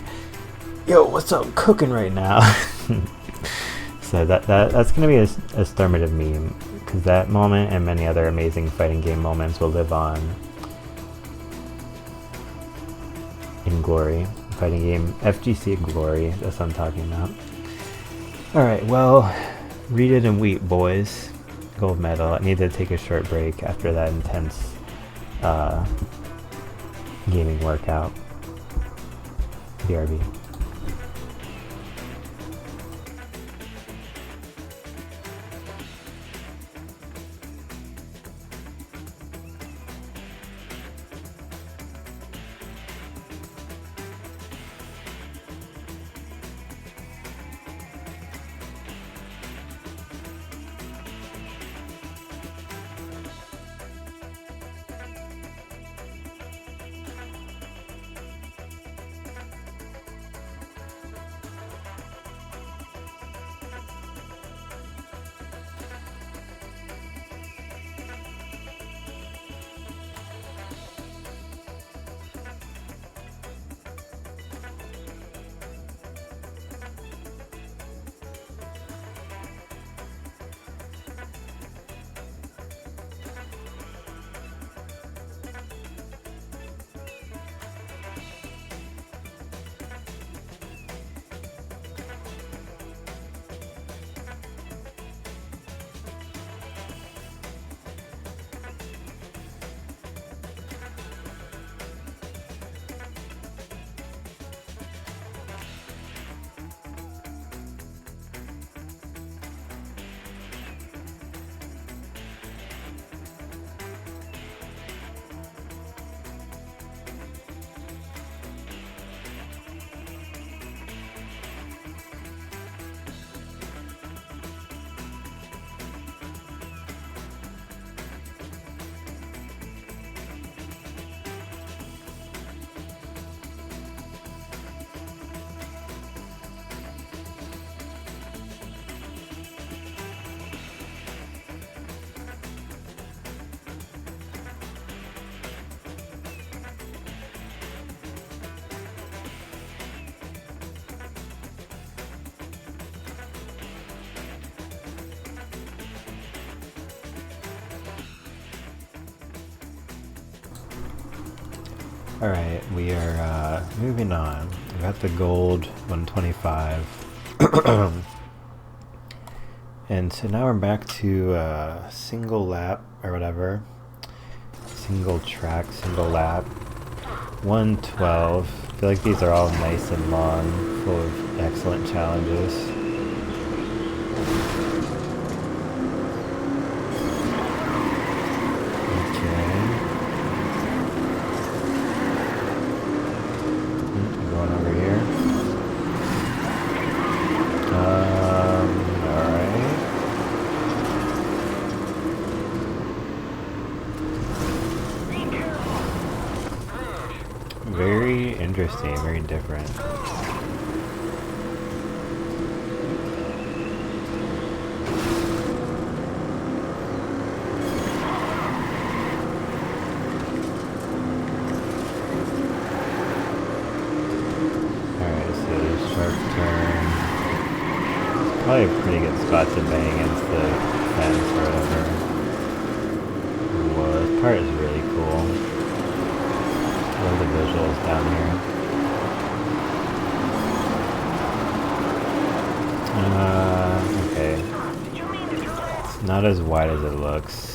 "Yo, what's up? I'm cooking right now." So that's gonna be a stormative meme, because that moment and many other amazing fighting game moments will live on in glory. Fighting game FGC glory. That's what I'm talking about. All right, well, read it and weep, boys. Gold medal. I need to take a short break after that intense gaming workout. BRB. Alright, we are moving on. We got the gold 125. And so now we're back to single lap or whatever. Single track, single lap. 112. I feel like these are all nice and long, full of excellent challenges. Going over here. Alright. Very interesting, very different. Probably a pretty good spot to bang against the fence or whatever. Whoa, this part is really cool. Love the visuals down here. Okay. It's not as wide as it looks.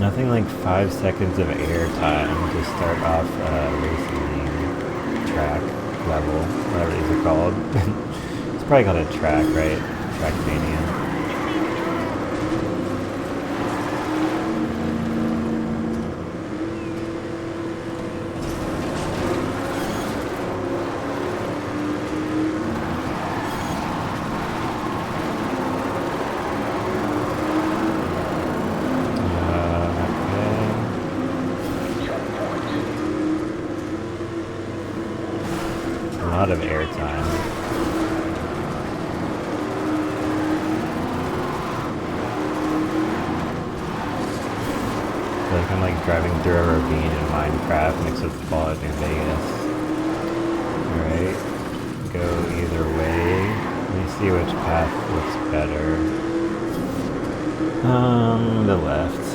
Nothing like 5 seconds of air time to start off a racing track level, whatever these are called. It's probably called a track, right? Trackmania. A lot of air time. I feel like I'm like driving through a ravine in Minecraft mixed with Fallout New Vegas. Alright, go either way. Let me see which path looks better. The left.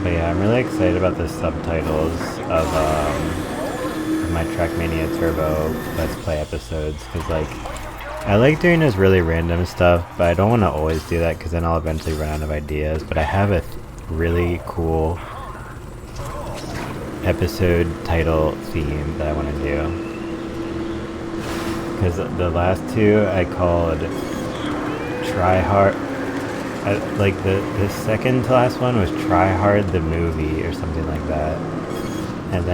But yeah, I'm really excited about the subtitles of my Trackmania Turbo Let's Play episodes, because like, I like doing this really random stuff, but I don't want to always do that because then I'll eventually run out of ideas. But I have a really cool episode title theme that I want to do. Because the last two I called Tryhard. Like the second to last one was Tryhard the movie or something like that, and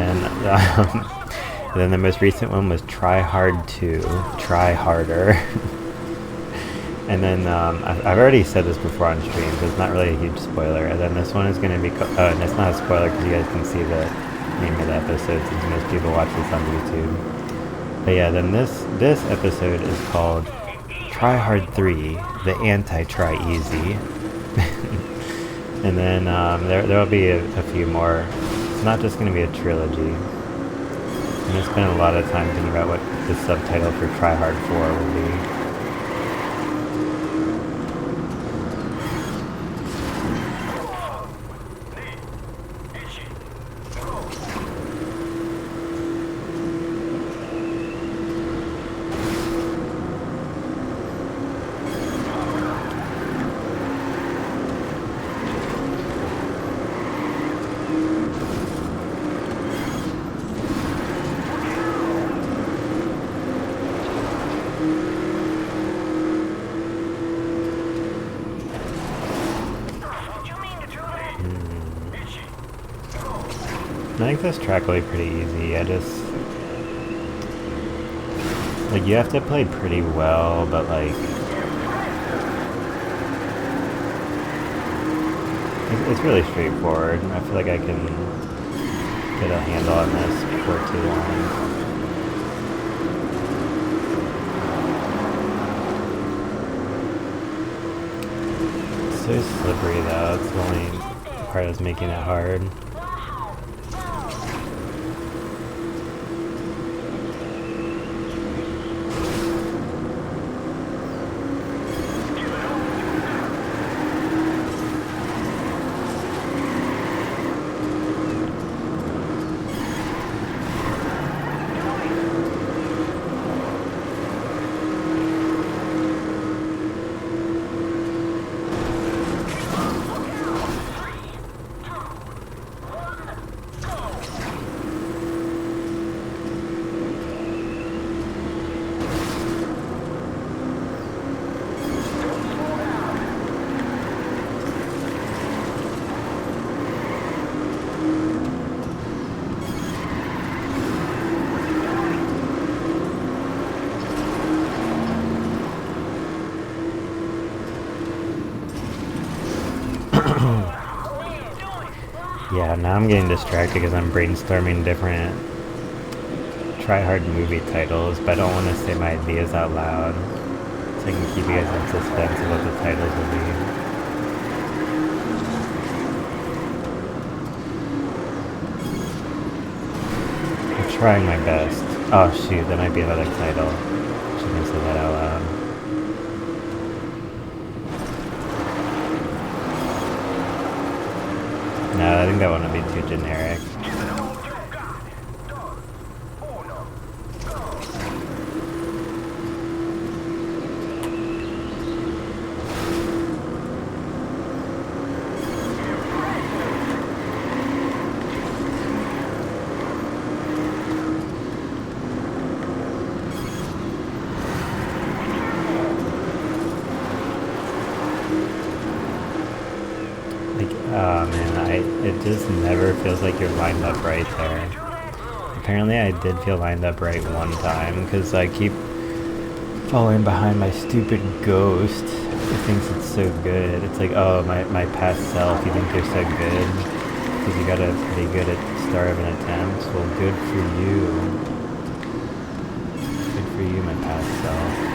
then the most recent one was Tryhard 2, Try Harder. And then I've already said this before on stream, so it's not really a huge spoiler. And then this one is going to be and it's not a spoiler because you guys can see the name of the episode since most people watch this on YouTube. But yeah, then this episode is called Tryhard 3, the Anti-Tryeasy. And then there will be a few more. It's not just going to be a trilogy. I'm going to spend a lot of time thinking about what the subtitle for Tryhard 4 will be. I think this track will be pretty easy. Like, you have to play pretty well, but like, it's really straightforward. I feel like I can get a handle on this before too long. It's so slippery though. It's the only part that's making it hard. Yeah, now I'm getting distracted because I'm brainstorming different Tryhard movie titles, but I don't want to say my ideas out loud, so I can keep you guys in suspense of what the titles will be. I'm trying my best. Oh shoot, that might be another title. Shouldn't say that out loud. No, I think that one would be too generic. Oh man, it just never feels like you're lined up right there. Apparently I did feel lined up right one time, because I keep falling behind my stupid ghost. It thinks it's so good. It's like, oh, my past self, you think you're so good? Because you got a pretty good at the start of an attempt. Well, good for you. Good for you, my past self.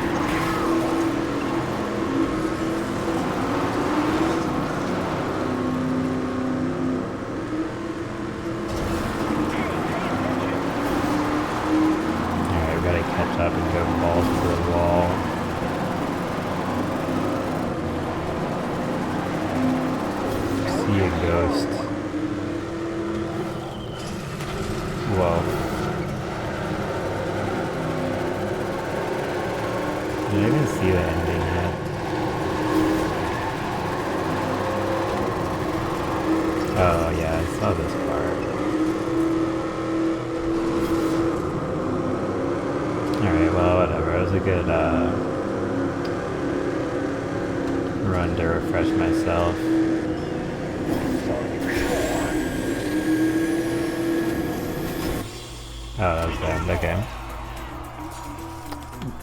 Catch up and go balls to the wall. See a ghost. Whoa. Did I even see the ending yet? Oh yeah, I saw this part. Alright, well, whatever. It was a good run to refresh myself. Oh, that was the end. Okay.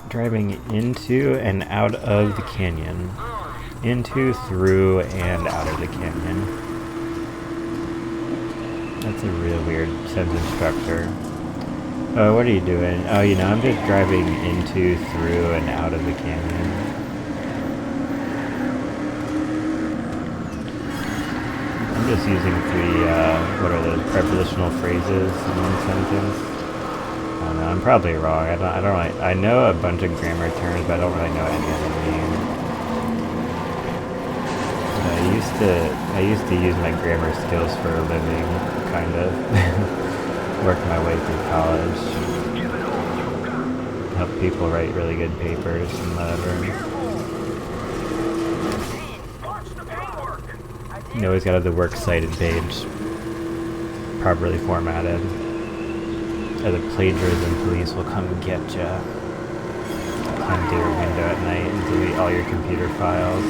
Driving into and out of the canyon. Into, through, and out of the canyon. That's a real weird sentence structure. Oh, what are you doing? Oh, you know, I'm just driving into, through, and out of the canyon. I'm just using three, what are those, prepositional phrases in one sentence. I don't know, I'm probably wrong. I don't really, I know a bunch of grammar terms, but I don't really know any of them mean. I used to use my grammar skills for a living, kind of. Worked my way through college, help people write really good papers and whatever. You always gotta have the works cited page properly formatted, or the plagiarism police will come and get ya. Climb through your window at night and delete all your computer files.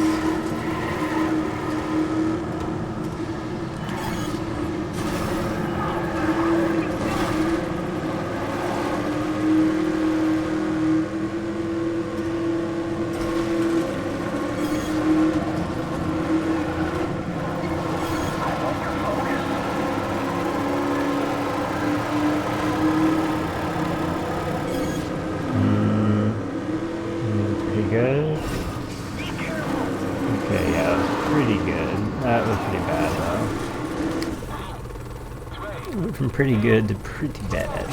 Good. Okay, yeah, that was pretty good. That was pretty bad, though. Went from pretty good to pretty bad.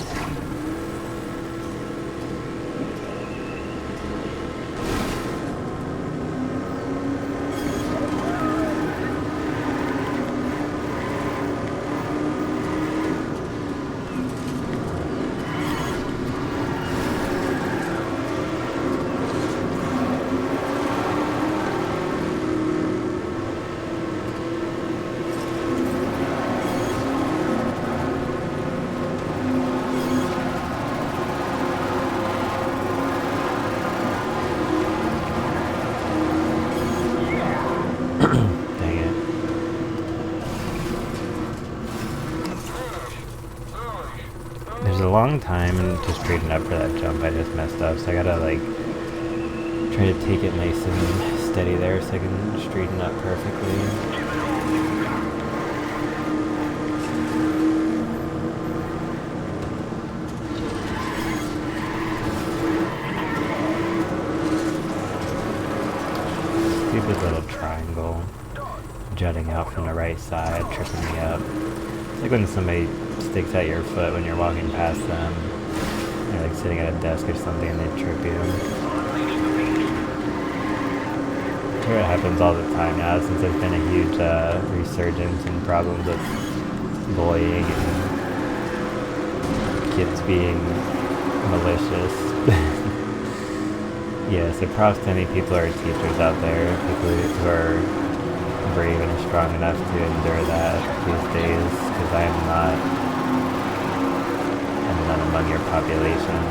Long time to straighten up for that jump I just messed up, so I gotta like try to take it nice and steady there so I can straighten up perfectly. Stupid little triangle jutting out from the right side, tripping me up. It's like when somebody sticks at your foot when you're walking past them. You're like sitting at a desk or something and they trip you. I'm sure it happens all the time now since there's been a huge resurgence in problems with bullying and kids being malicious. Yeah, so props to any people who are teachers out there, people who are brave and strong enough to endure that these days, because I'm not among your population.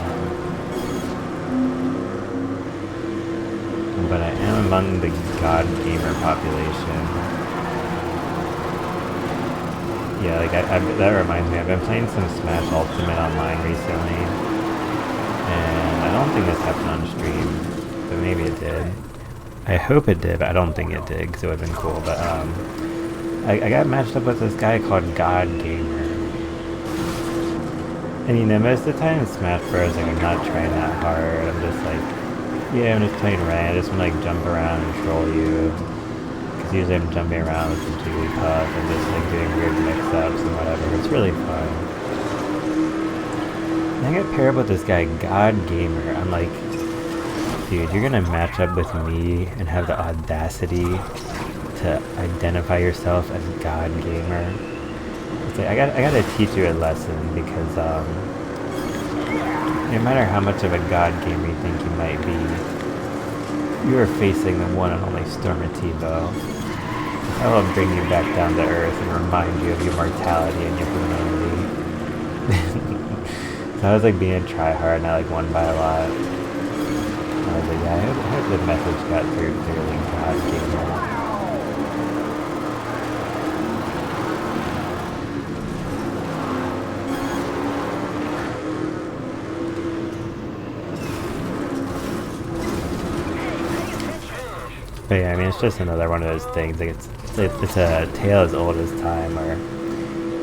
But I am among the God Gamer population. Yeah, like that reminds me, I've been playing some Smash Ultimate online recently, and I don't think this happened on stream, but maybe it did. I hope it did, but I don't think it did, because it would have been cool. But I got matched up with this guy called God Gamer. And you know, most of the time in Smash Bros, like, I'm not trying that hard. I'm just like, yeah, I'm just playing Ray. I just want to like jump around and troll you. Because usually I'm jumping around with some Jigglypuff and just like doing weird mix-ups and whatever. It's really fun. And I get paired up with this guy, God Gamer. I'm like, dude, you're gonna match up with me and have the audacity to identify yourself as God Gamer. It's like, I gotta teach you a lesson, because no matter how much of a God Gamer you think you might be, you are facing the one and only Stormativo. I will bring you back down to earth and remind you of your mortality and your humanity. So I was like being a tryhard and I like won by a lot. I was like, yeah, I hope the message got through clearly, God Gamer. But yeah, I mean, it's just another one of those things. Like it's a tale as old as time, where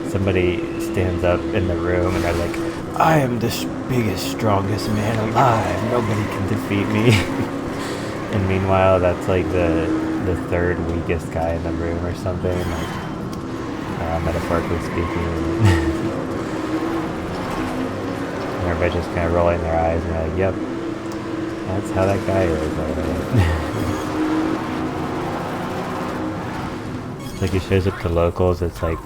somebody stands up in the room and they're like, I am the biggest, strongest man alive. Nobody can defeat me. And meanwhile, that's like the third weakest guy in the room or something, like metaphorically speaking. And everybody's just kind of rolling their eyes and they're like, yep, that's how that guy is. Like he shows up to locals, it's like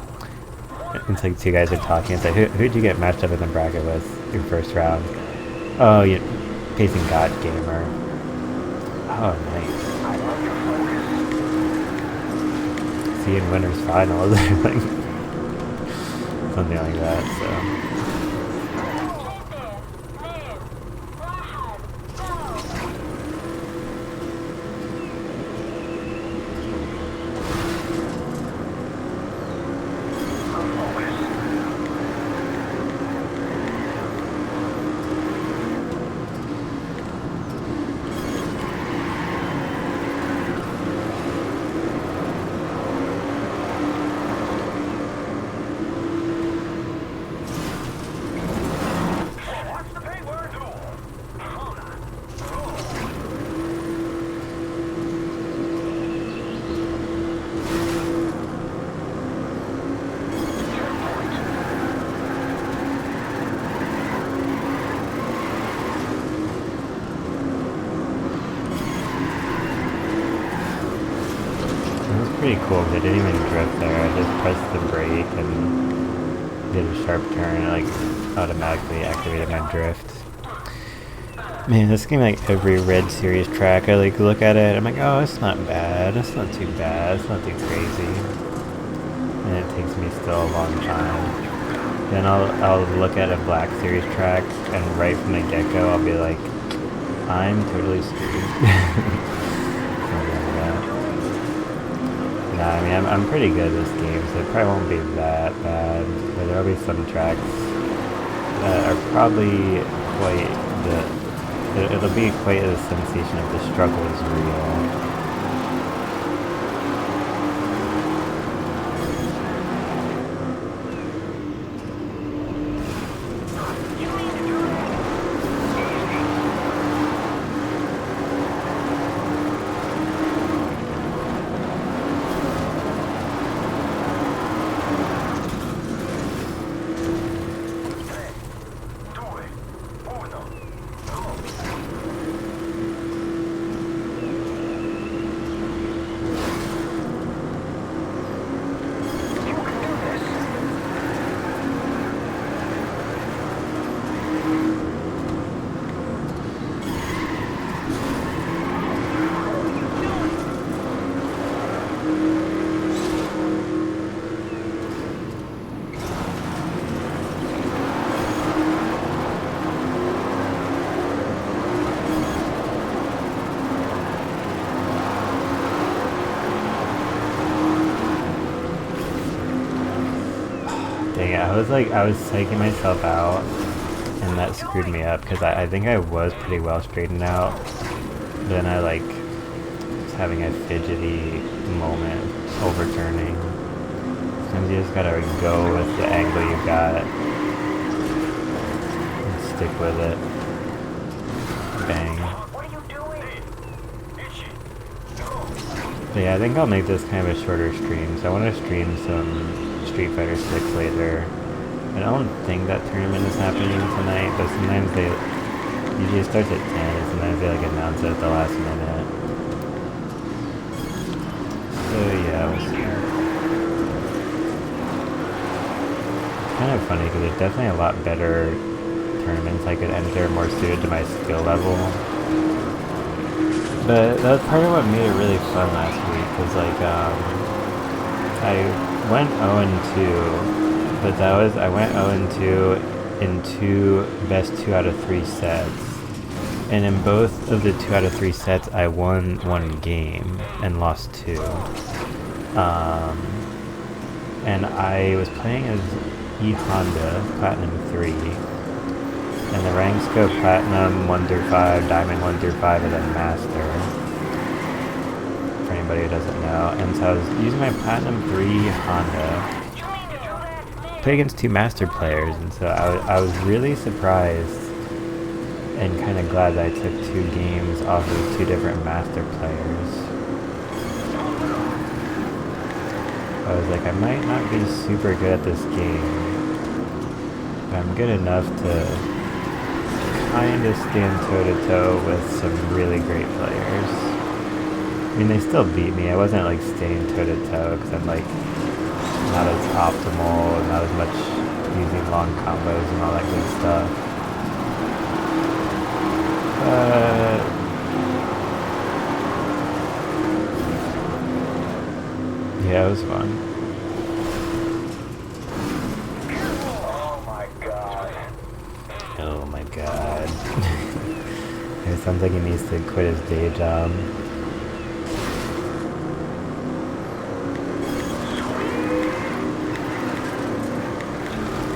two guys are talking, it's like, who'd you get matched up in the bracket with your first round? Oh, you're facing God Gamer. Oh, nice. See you in winners finals, like something like that, so. Pretty cool, but I didn't even drift there. I just pressed the brake and did a sharp turn and like automatically activated my drift. Man, this game, like every Red Series track, I like look at it, I'm like, oh, it's not bad, it's not too bad, it's not too crazy. And it takes me still a long time. Then I'll look at a Black Series track and right from the get-go I'll be like, I'm totally screwed. Nah, I mean, I'm pretty good at this game, so it probably won't be that bad, but there'll be some tracks that are probably it'll be quite a sensation if the struggle is real. Dang it, I was psyching myself out, and that screwed me up, because I think I was pretty well straightened out. Then I like was having a fidgety moment, overturning. Sometimes you just gotta go with the angle you got, and stick with it. Bang. But yeah, I think I'll make this kind of a shorter stream, so I want to stream some Street Fighter 6 later. I don't think that tournament is happening tonight, but sometimes they usually it starts at 10, and sometimes they like announce it at the last minute. So yeah, we'll see. It's kind of funny because there's definitely a lot better tournaments I could enter, more suited to my skill level. But that's part of what made it really fun last week, was like, I went 0-2, but I went 0-2 in 2 best 2 out of 3 sets. And in both of the 2 out of 3 sets, I won 1 game and lost 2. And I was playing as E Honda, Platinum 3. And the ranks go Platinum 1 through 5, Diamond 1 through 5, and then Master. For anybody who doesn't know. And so I was using my Platinum 3 Honda. Play against 2 Master players, and so I was really surprised and kind of glad that I took 2 games off of 2 different Master players. I was like, I might not be super good at this game, but I'm good enough to kind of stand toe-to-toe with some really great players. I mean, they still beat me. I wasn't like staying toe-to-toe because I'm like not as optimal and not as much using long combos and all that good stuff. Yeah, it was fun. Oh my god. It sounds like he needs to quit his day job.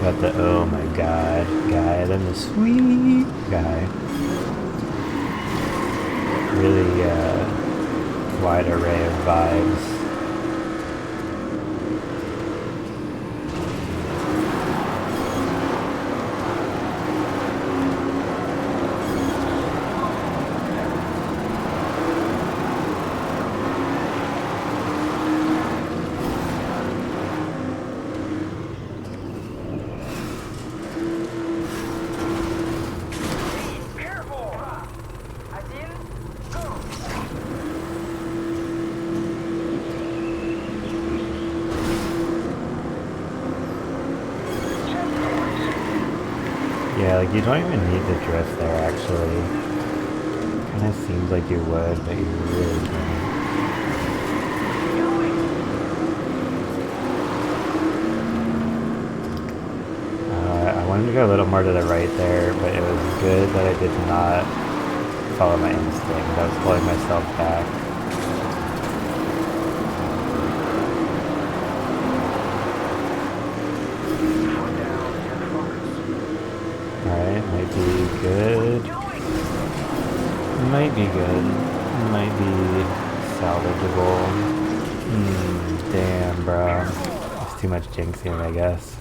Got the oh my god guy, then the sweet guy. Really wide array of vibes. Yeah, like you don't even need the drift there actually. Kinda seems like you would, but you really don't. I wanted to go a little more to the right there, but it was good that I did not follow my instinct. I was pulling myself back. Alright, might be good. Might be good. Might be salvageable. Damn, bro. It's too much jinxing, I guess.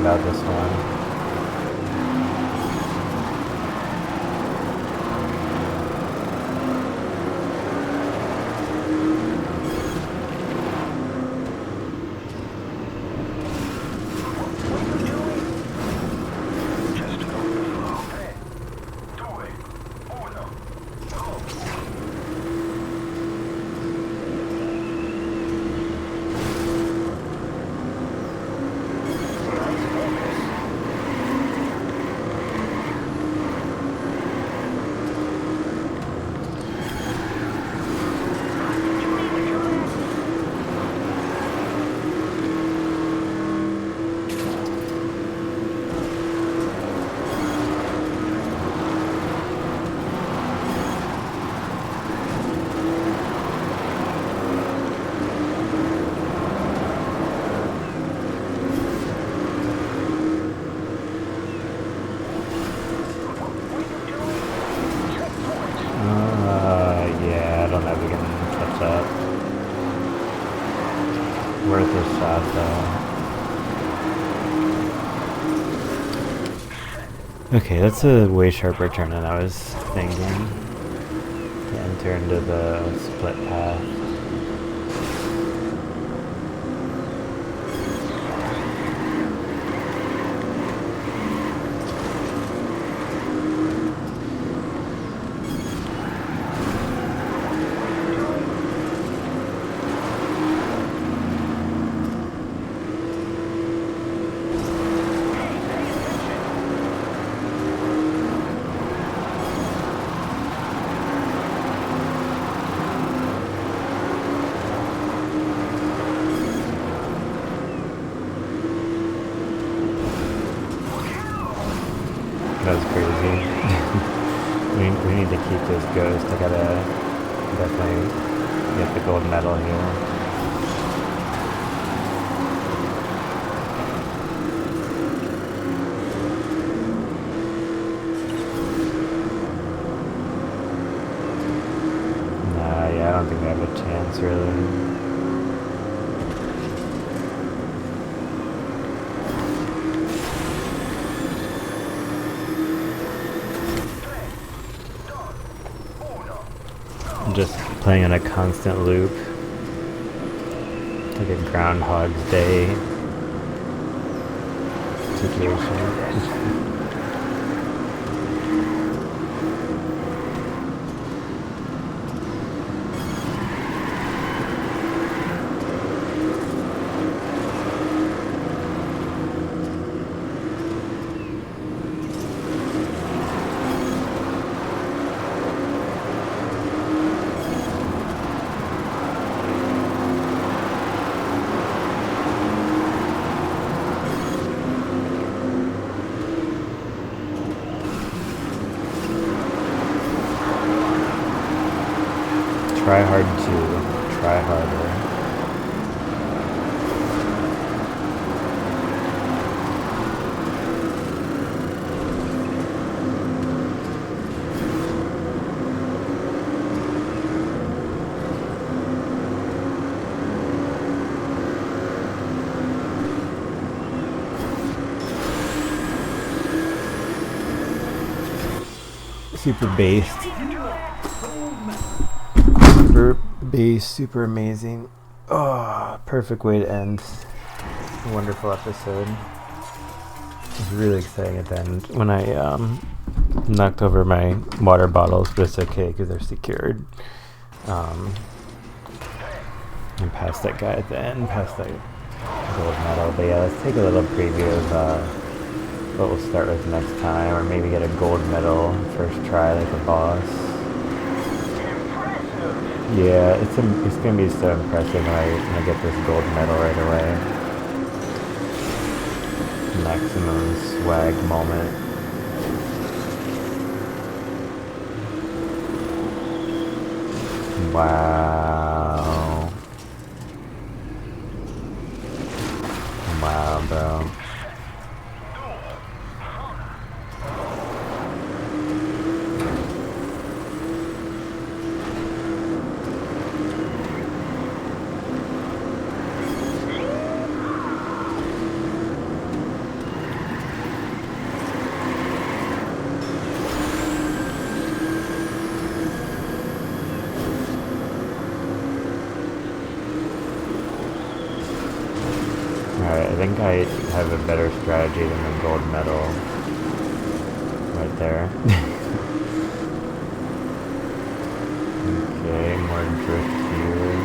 about this one. Yeah, I don't know if we can catch up. Worth a shot though. Okay, that's a way sharper turn than I was thinking. To enter into the split path. That was crazy. we need to keep this ghost. I gotta definitely get the gold medal here. Nah, yeah, I don't think we have a chance really. Just playing on a constant loop. It's like a Groundhog's Day situation. Tryhard 2, try harder. Super based. Super bass, super amazing. Oh, perfect way to end a wonderful episode. It was really exciting at the end when I knocked over my water bottles, but it's okay because they're secured. And past that guy at the end, past that gold medal. But yeah, let's take a little preview of what we'll start with next time, or maybe get a gold medal first try like a boss. Yeah, it's gonna be so impressive when I get this gold medal right away. Maximum swag moment. Wow. Wow, bro. think I have a better strategy than the gold medal right there. Okay, more drift here.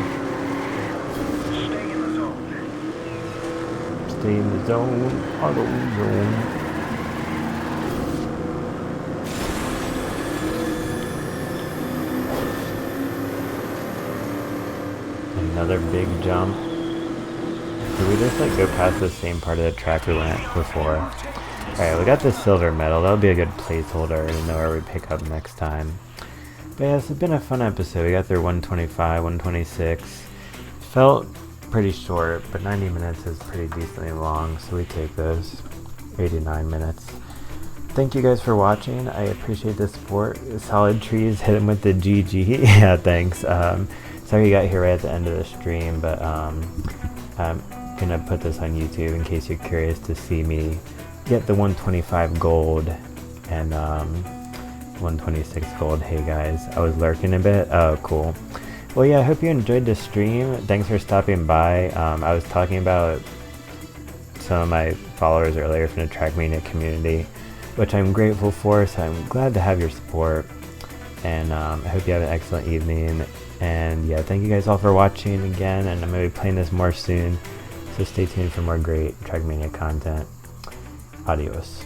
Stay in the zone. Auto zone. Another big jump. Did we just like go past the same part of the track we went before? Alright, we got the silver medal. That'll be a good placeholder to know where we pick up next time. But yeah, it's been a fun episode. We got through 125, 126. Felt pretty short, but 90 minutes is pretty decently long, so we take those. 89 minutes. Thank you guys for watching. I appreciate the support. Solid Trees, hit him with the GG. Yeah, thanks. Sorry you got here right at the end of the stream, but I'm gonna put this on YouTube in case you're curious to see me get the 125 gold and 126 gold. Hey guys, I was lurking a bit. Oh, cool. Well, yeah, I hope you enjoyed the stream. Thanks for stopping by. I was talking about some of my followers earlier from the Trackmania community, which I'm grateful for, so I'm glad to have your support. And I hope you have an excellent evening. And yeah, thank you guys all for watching again, and I'm going to be playing this more soon, so stay tuned for more great Trackmania content. Adios.